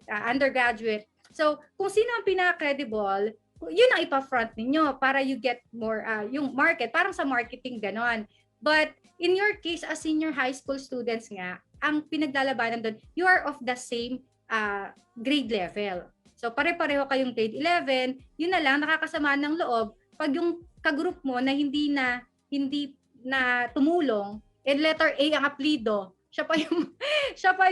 undergraduate. So kung sino ang pinaka-credible, yun ang ipa-front ninyo para you get more yung market. Parang sa marketing ganon. But in your case, as senior high school students nga, ang pinaglalabanan doon, you are of the same grade level. So pare-pareho kayong grade 11, yun na lang nakakasama ng loob pag yung kagroup mo na hindi na tumulong, and letter A ang apelyido, siya pa yung siya pa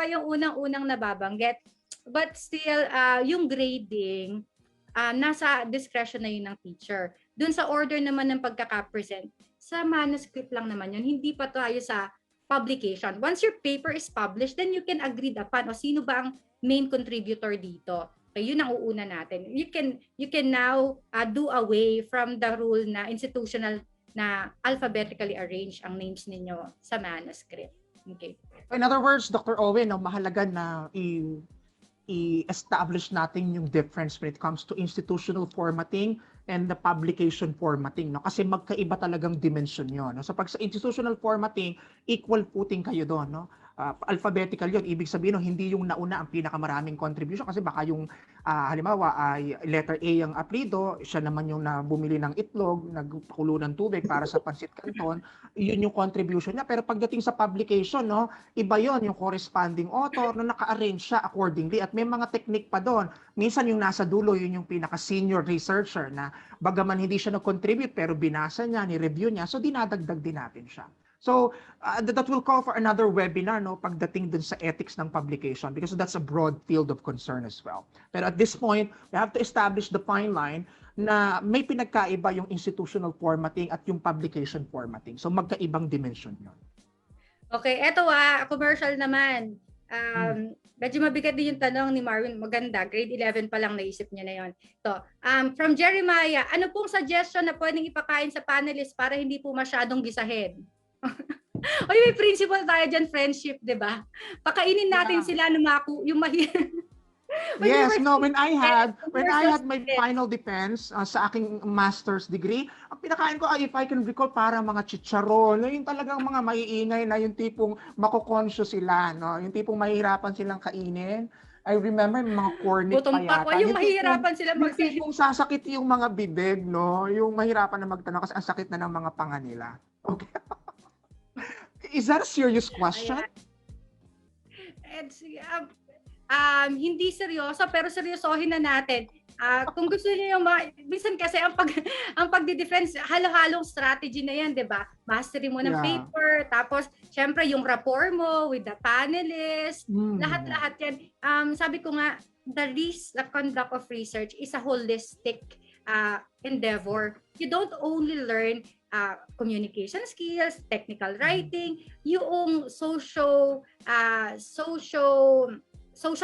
yung unang-unang nababanggit. But still yung grading nasa discretion na yun ng teacher. Doon sa order naman ng pagkaka-present, sa manuscript lang naman yun, hindi pa tayo sa publication. Once your paper is published, then you can agree upon o sino ba ang main contributor dito. So yun ang uuna natin. You can now do away from the rule na institutional na alphabetically arrange ang names ninyo sa manuscript. Okay. In other words, Dr. Owen, mahalaga na i-establish natin yung difference when it comes to institutional formatting and the publication formatting, no? Kasi magkaiba talagang dimension yun, no? So pag sa institutional formatting, equal footing kayo doon, no? Alphabetical yun, ibig sabihin, no, hindi yung nauna ang pinakamaraming contribution kasi baka yung halimbawa ay letter A ang apelyido, siya naman yung bumili ng itlog, nagpakulo ng tubig para sa pansit canton, yun yung contribution niya. Pero pagdating sa publication, no, iba yon yung corresponding author na naka-arrange siya accordingly at may mga technique pa doon. Minsan yung nasa dulo, yun yung pinaka-senior researcher na bagaman hindi siya nag-contribute pero binasa niya, ni-review niya, so dinadagdag din natin siya. So that will call for another webinar, no, pagdating dun sa ethics ng publication because that's a broad field of concern as well. But at this point, we have to establish the fine line na may pinagkaiba yung institutional formatting at yung publication formatting. So magkaibang dimension yun. Okay, eto commercial naman. Medyo mabigat din yung tanong ni Marvin. Maganda, grade 11 pa lang naisip niya na yon. So, from Jeremiah, ano pong suggestion na pwedeng ipakain sa panelists para hindi po masyadong gisahin? Oy, may principle tayo dyan, friendship, di ba? Pakainin natin sila ng yung mahirap. Yes, no, when I had my final defense sa aking master's degree, ang pinakain ko if I can recall para mga chicharon, no, yung talagang mga maiingay na yung tipong mako-conscious sila, no, yung tipong mahihirapan silang kainin. I remember mga cornet pa yata. Yung mahihirapan sila magsalita. Yung sasakit yung mga bibig, no, yung mahirapan na magtanong kasi ang sakit na ng mga panga nila. Okay. Is that a serious question? It's, hindi seryoso pero seryosohin na natin. Kung gusto niyo minsan kasi ang pagde-defense halo-halong strategy na 'yan, 'di ba? Mastery mo ng paper, tapos syempre yung rapport mo with the panelists, lahat-lahat 'yan. Sabi ko nga, the conduct of research is a holistic endeavor. You don't only learn communication skills, technical writing, yung social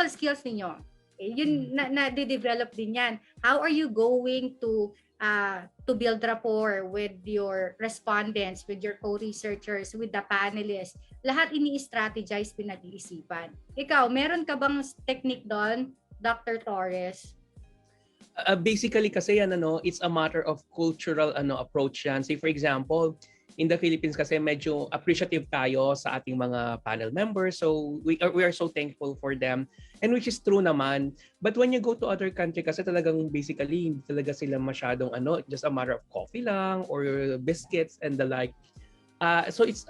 skills ninyo. Yun na-develop din yan. How are you going to build rapport with your respondents, with your co-researchers, with the panelists? Lahat ini-strategize, pinag-iisipan. Ikaw, meron ka bang technique doon, Dr. Torres? Basically kasi yan it's a matter of cultural approach yan. Say for example, in the Philippines kasi medyo appreciative tayo sa ating mga panel members. So we are so thankful for them, and which is true naman. But when you go to other country kasi talagang basically hindi talaga sila masyadong just a matter of coffee lang or biscuits and the like. So it's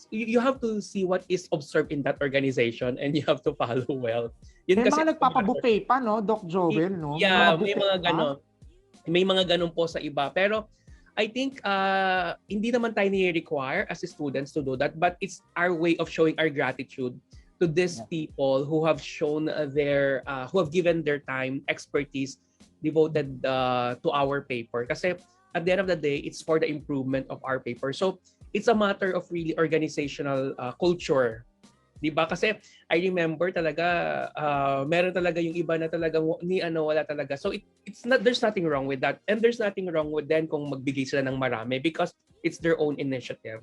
you have to see what is observed in that organization and you have to follow well. Yun may kasi mga nagpapabuffet pa, no, Doc Joel, no? Yeah, may mga ganon. May mga ganon po sa iba. Pero I think hindi naman tayo ni-require as students to do that, but it's our way of showing our gratitude to these people who have shown who have given their time, expertise devoted to our paper. Kasi at the end of the day, it's for the improvement of our paper. So it's a matter of really organizational culture. Diba? Kasi I remember talaga meron talaga yung iba na talagang wala talaga. So there's nothing wrong with that. And there's nothing wrong with them kung magbigay sila ng marami because it's their own initiative.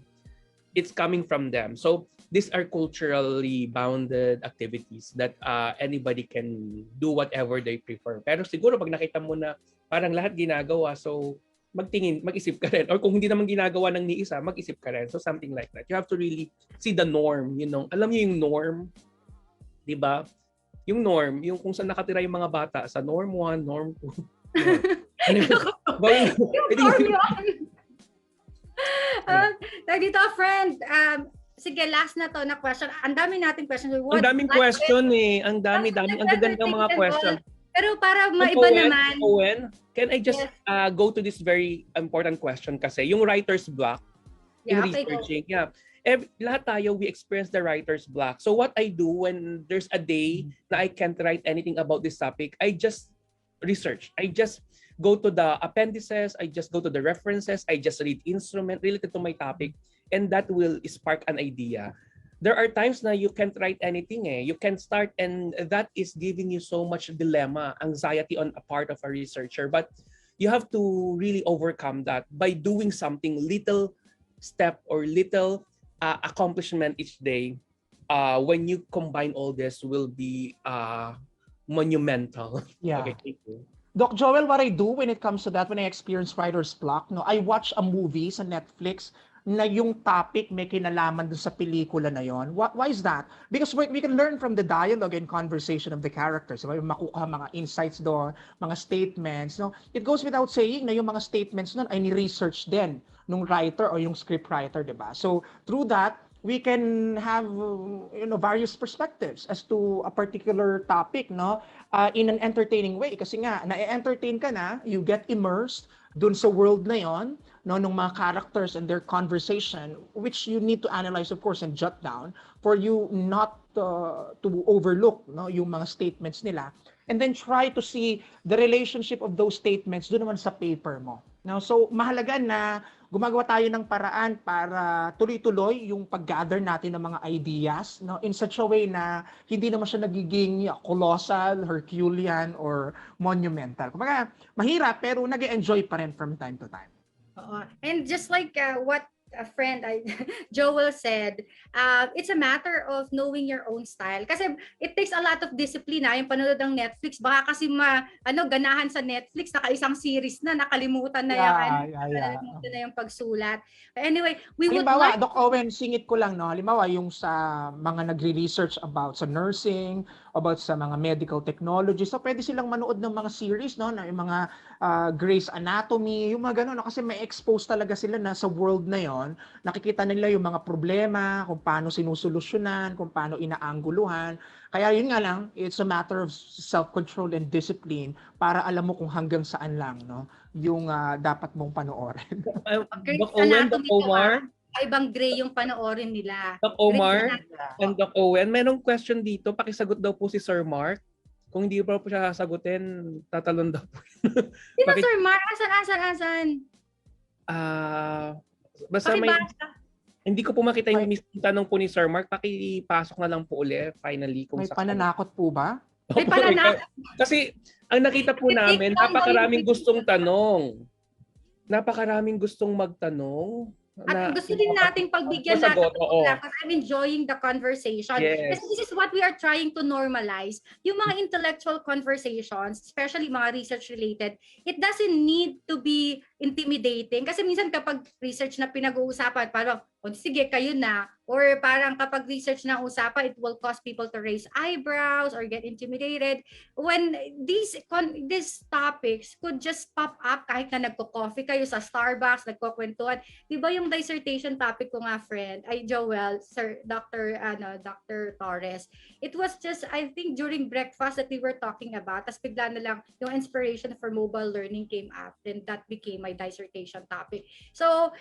It's coming from them. So these are culturally bounded activities that anybody can do whatever they prefer. Pero siguro pag nakita mo na parang lahat ginagawa, so mag-isip ka rin. Or kung hindi naman ginagawa ng ni isa, mag-isip ka rin. So something like that. You have to really see the norm, Alam niyo yung norm, 'di ba? Yung norm, yung kung saan nakatira yung mga bata sa norm 1, norm 2. Dito, friend. Sige, last na to na question. Ang dami nating question. Ang daming question eh. Ang dami. Ang gaganda mga question. Pero para maiba naman. Owen, can I just Yes. go to this very important question kasi yung writer's block in researching. Yeah. Lahat tayo, we experience the writer's block. So what I do when there's a day na I can't write anything about this topic, I just research. I just go to the appendices, I just go to the references, I just read instrument related to my topic, and that will spark an idea. There are times na you can't write anything eh. You can start and that is giving you so much dilemma, anxiety on a part of a researcher. But you have to really overcome that by doing something little step or little accomplishment each day. When you combine all this will be monumental. Yeah. Okay, thank you. Doc Joel, what I do when it comes to that, when I experience writer's block, no, I watch a movie sa Netflix na yung topic may kinalaman dun sa pelikula na yon. Why is that? Because we can learn from the dialogue and conversation of the characters. Diba? Makuha mga insights doon, mga statements. No? It goes without saying na yung mga statements nun ay ni-research din nung writer or yung script writer, diba? So through that, we can have various perspectives as to a particular topic, no, in an entertaining way. Kasi nga, na-entertain ka na, you get immersed dun sa world na yon, no, ng mga characters and their conversation, which you need to analyze, of course, and jot down for you not to overlook, no, yung mga statements nila. And then try to see the relationship of those statements doon naman sa paper mo. No? So mahalaga na gumagawa tayo ng paraan para tuloy-tuloy yung pag-gather natin ng mga ideas, no, in such a way na hindi naman siya nagiging colossal, Herculean, or monumental. Kumbaga, mahirap pero nag-enjoy pa rin from time to time. And just like what a friend Joel said, it's a matter of knowing your own style. Kasi it takes a lot of discipline yung panonood ng Netflix. Baka kasi ganahan sa Netflix, naka-isang series na, nakalimutan na nakalimutan na yung pagsulat. Anyway, we would like... Doc Owen, singit ko lang, no? Halimbawa, yung sa mga nagre-research about sa nursing, about sa mga medical technology. So, pwede silang manood ng mga series, no? Na yung mga Grey's Anatomy, yung mga gano'n. No? Kasi may expose talaga sila na sa world na yon. Nakikita nila yung mga problema, kung paano sinusolusyonan, kung paano inaangguluhan. Kaya yun nga lang, it's a matter of self-control and discipline para alam mo kung hanggang saan lang, no, yung dapat mong panoorin. Doc Owen, Doc Omar. Ibang Grey yung panoorin nila. Doc Omar and Doc Owen, merong question dito. Pakisagot daw po si Sir Mark. Kung hindi po siya sasagutin, tatalon daw po. Sino Sir Mark? Asan? Basta hindi ko po makita yung tanong po ni Sir Mark. Pakipasok na lang po ulit finally. Kung may pananakot po ba? May pananakot. Kasi ang nakita po namin, napakaraming gustong tanong. Napakaraming gustong magtanong. At gusto din nating pagbigyan natin because I'm enjoying the conversation. Yes. Kasi this is what we are trying to normalize. Yung mga intellectual conversations, especially mga research-related, it doesn't need to be intimidating. Kasi minsan kapag research na pinag-uusapan, parang, sige, kayo na. Or parang kapag research na usapan, it will cause people to raise eyebrows or get intimidated. When these topics could just pop up kahit na nagko-coffee kayo sa Starbucks, nagkukwentuhan. Diba yung dissertation topic ko nga, friend, ay Joel, Sir Dr. Torres. It was just, I think, during breakfast that we were talking about. Tapos bigla na lang yung inspiration for mobile learning came up. Then that became my dissertation topic. So,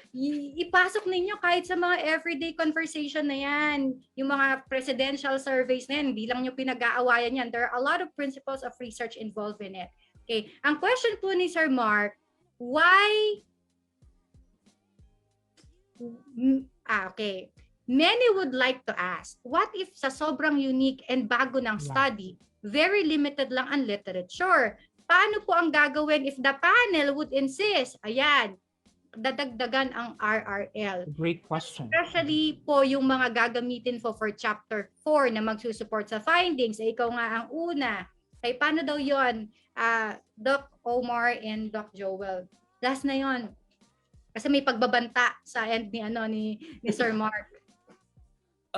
ipasok ninyo kahit sa mga everyday conversation na yan, yung mga presidential surveys na yan, bilang nyo pinag-aawayan yan. There are a lot of principles of research involved in it. Okay. Ang question po ni Sir Mark, why... okay. Many would like to ask, what if sa sobrang unique and bago ng study, very limited lang ang literature? Paano po ang gagawin if the panel would insist? Ayan, dadagdagan ang RRL. Great question. Especially po yung mga gagamitin for chapter 4 na magsusupport sa findings. Ikaw nga ang una. Ay paano daw yon, Doc Omar and Doc Joel? Last na yon. Kasi may pagbabanta sa end ni Sir Mark.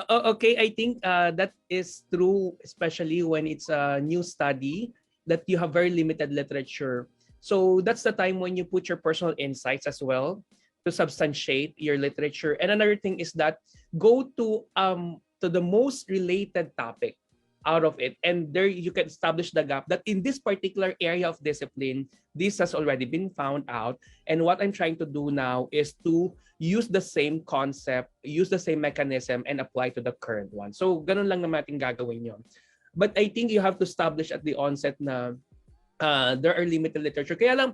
Okay, I think that is true, especially when it's a new study that you have very limited literature. So that's the time when you put your personal insights as well. to substantiate your literature. And another thing is that go to the most related topic out of it, and there you can establish the gap that in this particular area of discipline, this has already been found out, and what I'm trying to do now is to use the same concept, use the same mechanism, and apply to the current one. So ganun lang naman natin gagawin yon. But I think you have to establish at the onset na there are limited literature. Kaya lang,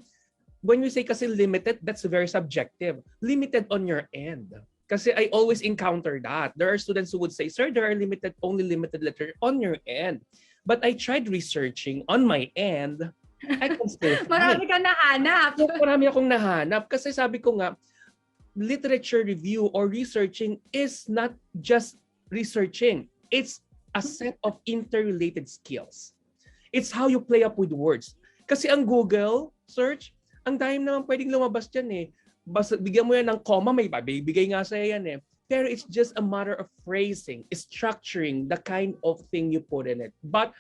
when you say kasi limited, that's very subjective. Limited on your end. Kasi I always encounter that. There are students who would say, sir, there are only limited literature on your end. But I tried researching on my end. I can still find. Marami kang nahanap. Marami akong nahanap. Kasi sabi ko nga, literature review or researching is not just researching. It's a set of interrelated skills. It's how you play up with words. Kasi ang Google search, ang dami naman pwedeng lumabas dyan eh. Basta bigyan mo yan ng comma, may bibigay nga sa'yo yan eh. Pero it's just a matter of phrasing, structuring the kind of thing you put in it. But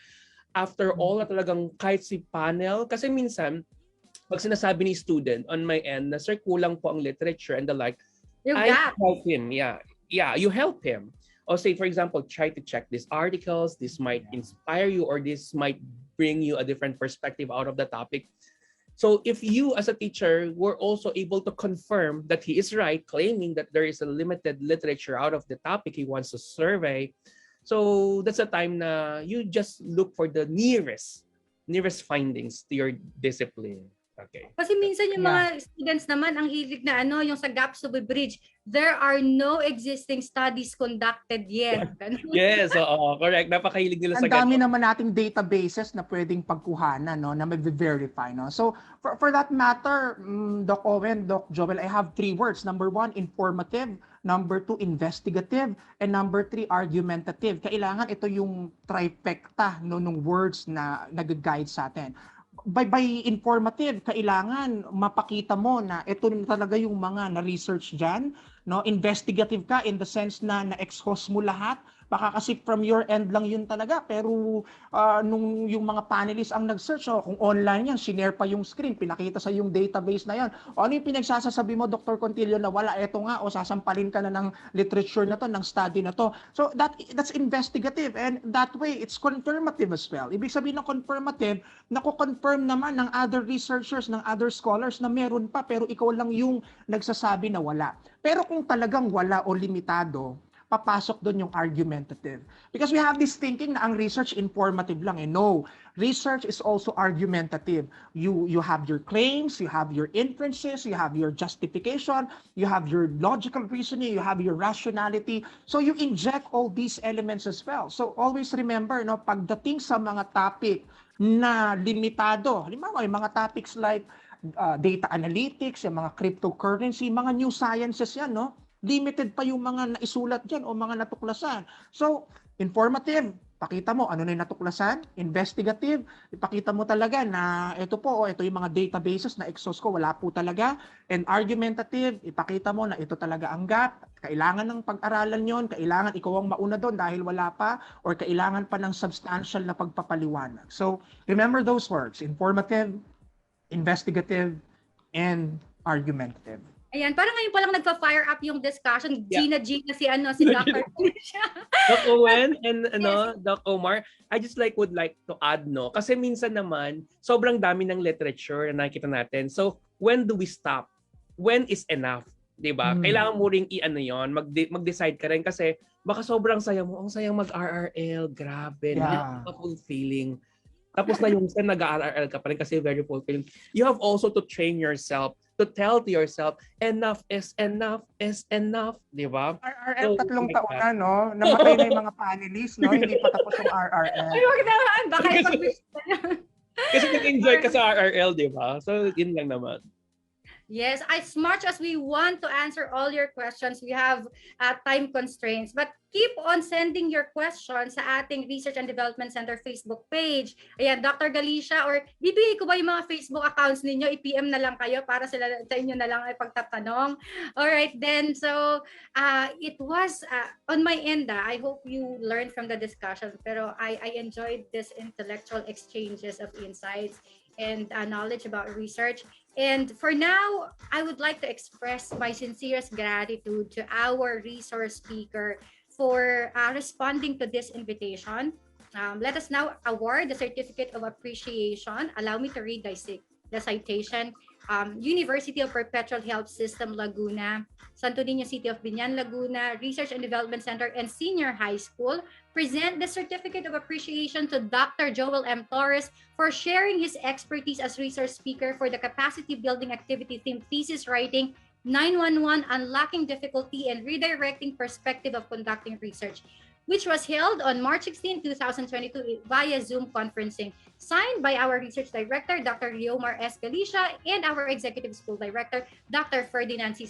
after all, na talagang kahit si panel, kasi minsan, pag sinasabi ni student on my end na sir, kulang po ang literature and the like, I help him. Yeah, you help him. Or say, for example, try to check these articles. This might inspire you, or this might bring you a different perspective out of the topic. So if you as a teacher were also able to confirm that he is right, claiming that there is a limited literature out of the topic he wants to survey, so that's a time na you just look for the nearest findings to your discipline. Okay. Kasi minsan yung mga students naman, ang hilig na yung sa gaps of a bridge, there are no existing studies conducted yet. Yes, correct. Napakahilig nila sa ganun. Ang dami naman nating databases na pwedeng pagkuhanan, no, na mag-verify. No? So, for that matter, Doc Owen, Doc Joel, I have 3 words. Number 1, informative. Number 2, investigative. And number 3, argumentative. Kailangan ito yung trifecta nung words na nag-guide sa atin. By informative, kailangan mapakita mo na ito na talaga yung mga na-research dyan. No? Investigative ka in the sense na na-exhaust mo lahat. Baka kasi from your end lang yun talaga. Pero nung yung mga panelists ang nag-search, kung online yan, sinare pa yung screen, pinakita sa yung database na yan. O ano yung pinagsasasabi mo, Dr. Contillo, na wala, eto nga, o sasampalin ka na ng literature na to, ng study na to. So that's investigative, and that way, it's confirmative as well. Ibig sabihin ng confirmative, nako-confirm naman ng other researchers, ng other scholars na meron pa, pero ikaw lang yung nagsasabi na wala. Pero kung talagang wala o limitado, papasok doon yung argumentative. Because we have this thinking na ang research informative lang. No, research is also argumentative. You have your claims, you have your inferences, you have your justification, you have your logical reasoning, you have your rationality. So you inject all these elements as well. So always remember, no, pagdating sa mga topic na limitado, halimbawa yung mga topics like data analytics, yung mga cryptocurrency, mga new sciences yan, no? Limited pa yung mga naisulat dyan o mga natuklasan. So, informative, pakita mo ano na yung natuklasan. Investigative, ipakita mo talaga na ito po, ito yung mga databases na exhaust ko, wala po talaga. And argumentative, ipakita mo na ito talaga ang gap. Kailangan ng pag-aralan yon, kailangan ikaw ang mauna doon dahil wala pa, or kailangan pa ng substantial na pagpapaliwanag. So, remember those words, informative, investigative, and argumentative. Ayan, parang ngayon pa lang nagpa-fire up yung discussion. Gina si Dr. Doc Owen and Doc Omar, I just would like to add, no, kasi minsan naman sobrang dami ng literature na nakikita natin. So, when do we stop? When is enough? 'Di ba? Kailangan mo ring mag-decide ka rin kasi baka sobrang saya mo. Ang sayang mag-RRL, grabe, fulfilling. Tapos na yung nag-RRL ka pa rin kasi very fulfilling. You have also to train yourself to tell to yourself, enough is enough is enough. Di ba? RRL, 3 taon na, no? Namatay na yung mga panelists, no? Hindi pa tapos yung RRL. Ay, wag naman. Baka kasi nag-enjoy ka sa RRL, di ba? So, yun lang naman. Yes, as much as we want to answer all your questions, we have time constraints. But keep on sending your questions sa ating Research and Development Center Facebook page. Ayan, Dr. Galicia, or bibigay ko ba yung mga Facebook accounts ninyo? I-PM na lang kayo para sa inyo na lang ay pagtatanong. Alright, then, so, it was, on my end, I hope you learned from the discussion, pero I enjoyed this intellectual exchanges of insights and knowledge about research. And for now, I would like to express my sincerest gratitude to our resource speaker for responding to this invitation. Let us now award the Certificate of Appreciation. Allow me to read the citation. University of Perpetual Health System Laguna, Santo Niño City of Binyan, Laguna, Research and Development Center and Senior High School present the Certificate of Appreciation to Dr. Joel M. Torres for sharing his expertise as resource speaker for the capacity building activity themed thesis writing 911 Unlocking Difficulty and Redirecting Perspective of Conducting Research, which was held on March 16, 2022 via Zoom conferencing, signed by our Research Director, Dr. Leomar S. Galicia, and our Executive School Director, Dr. Ferdinand C.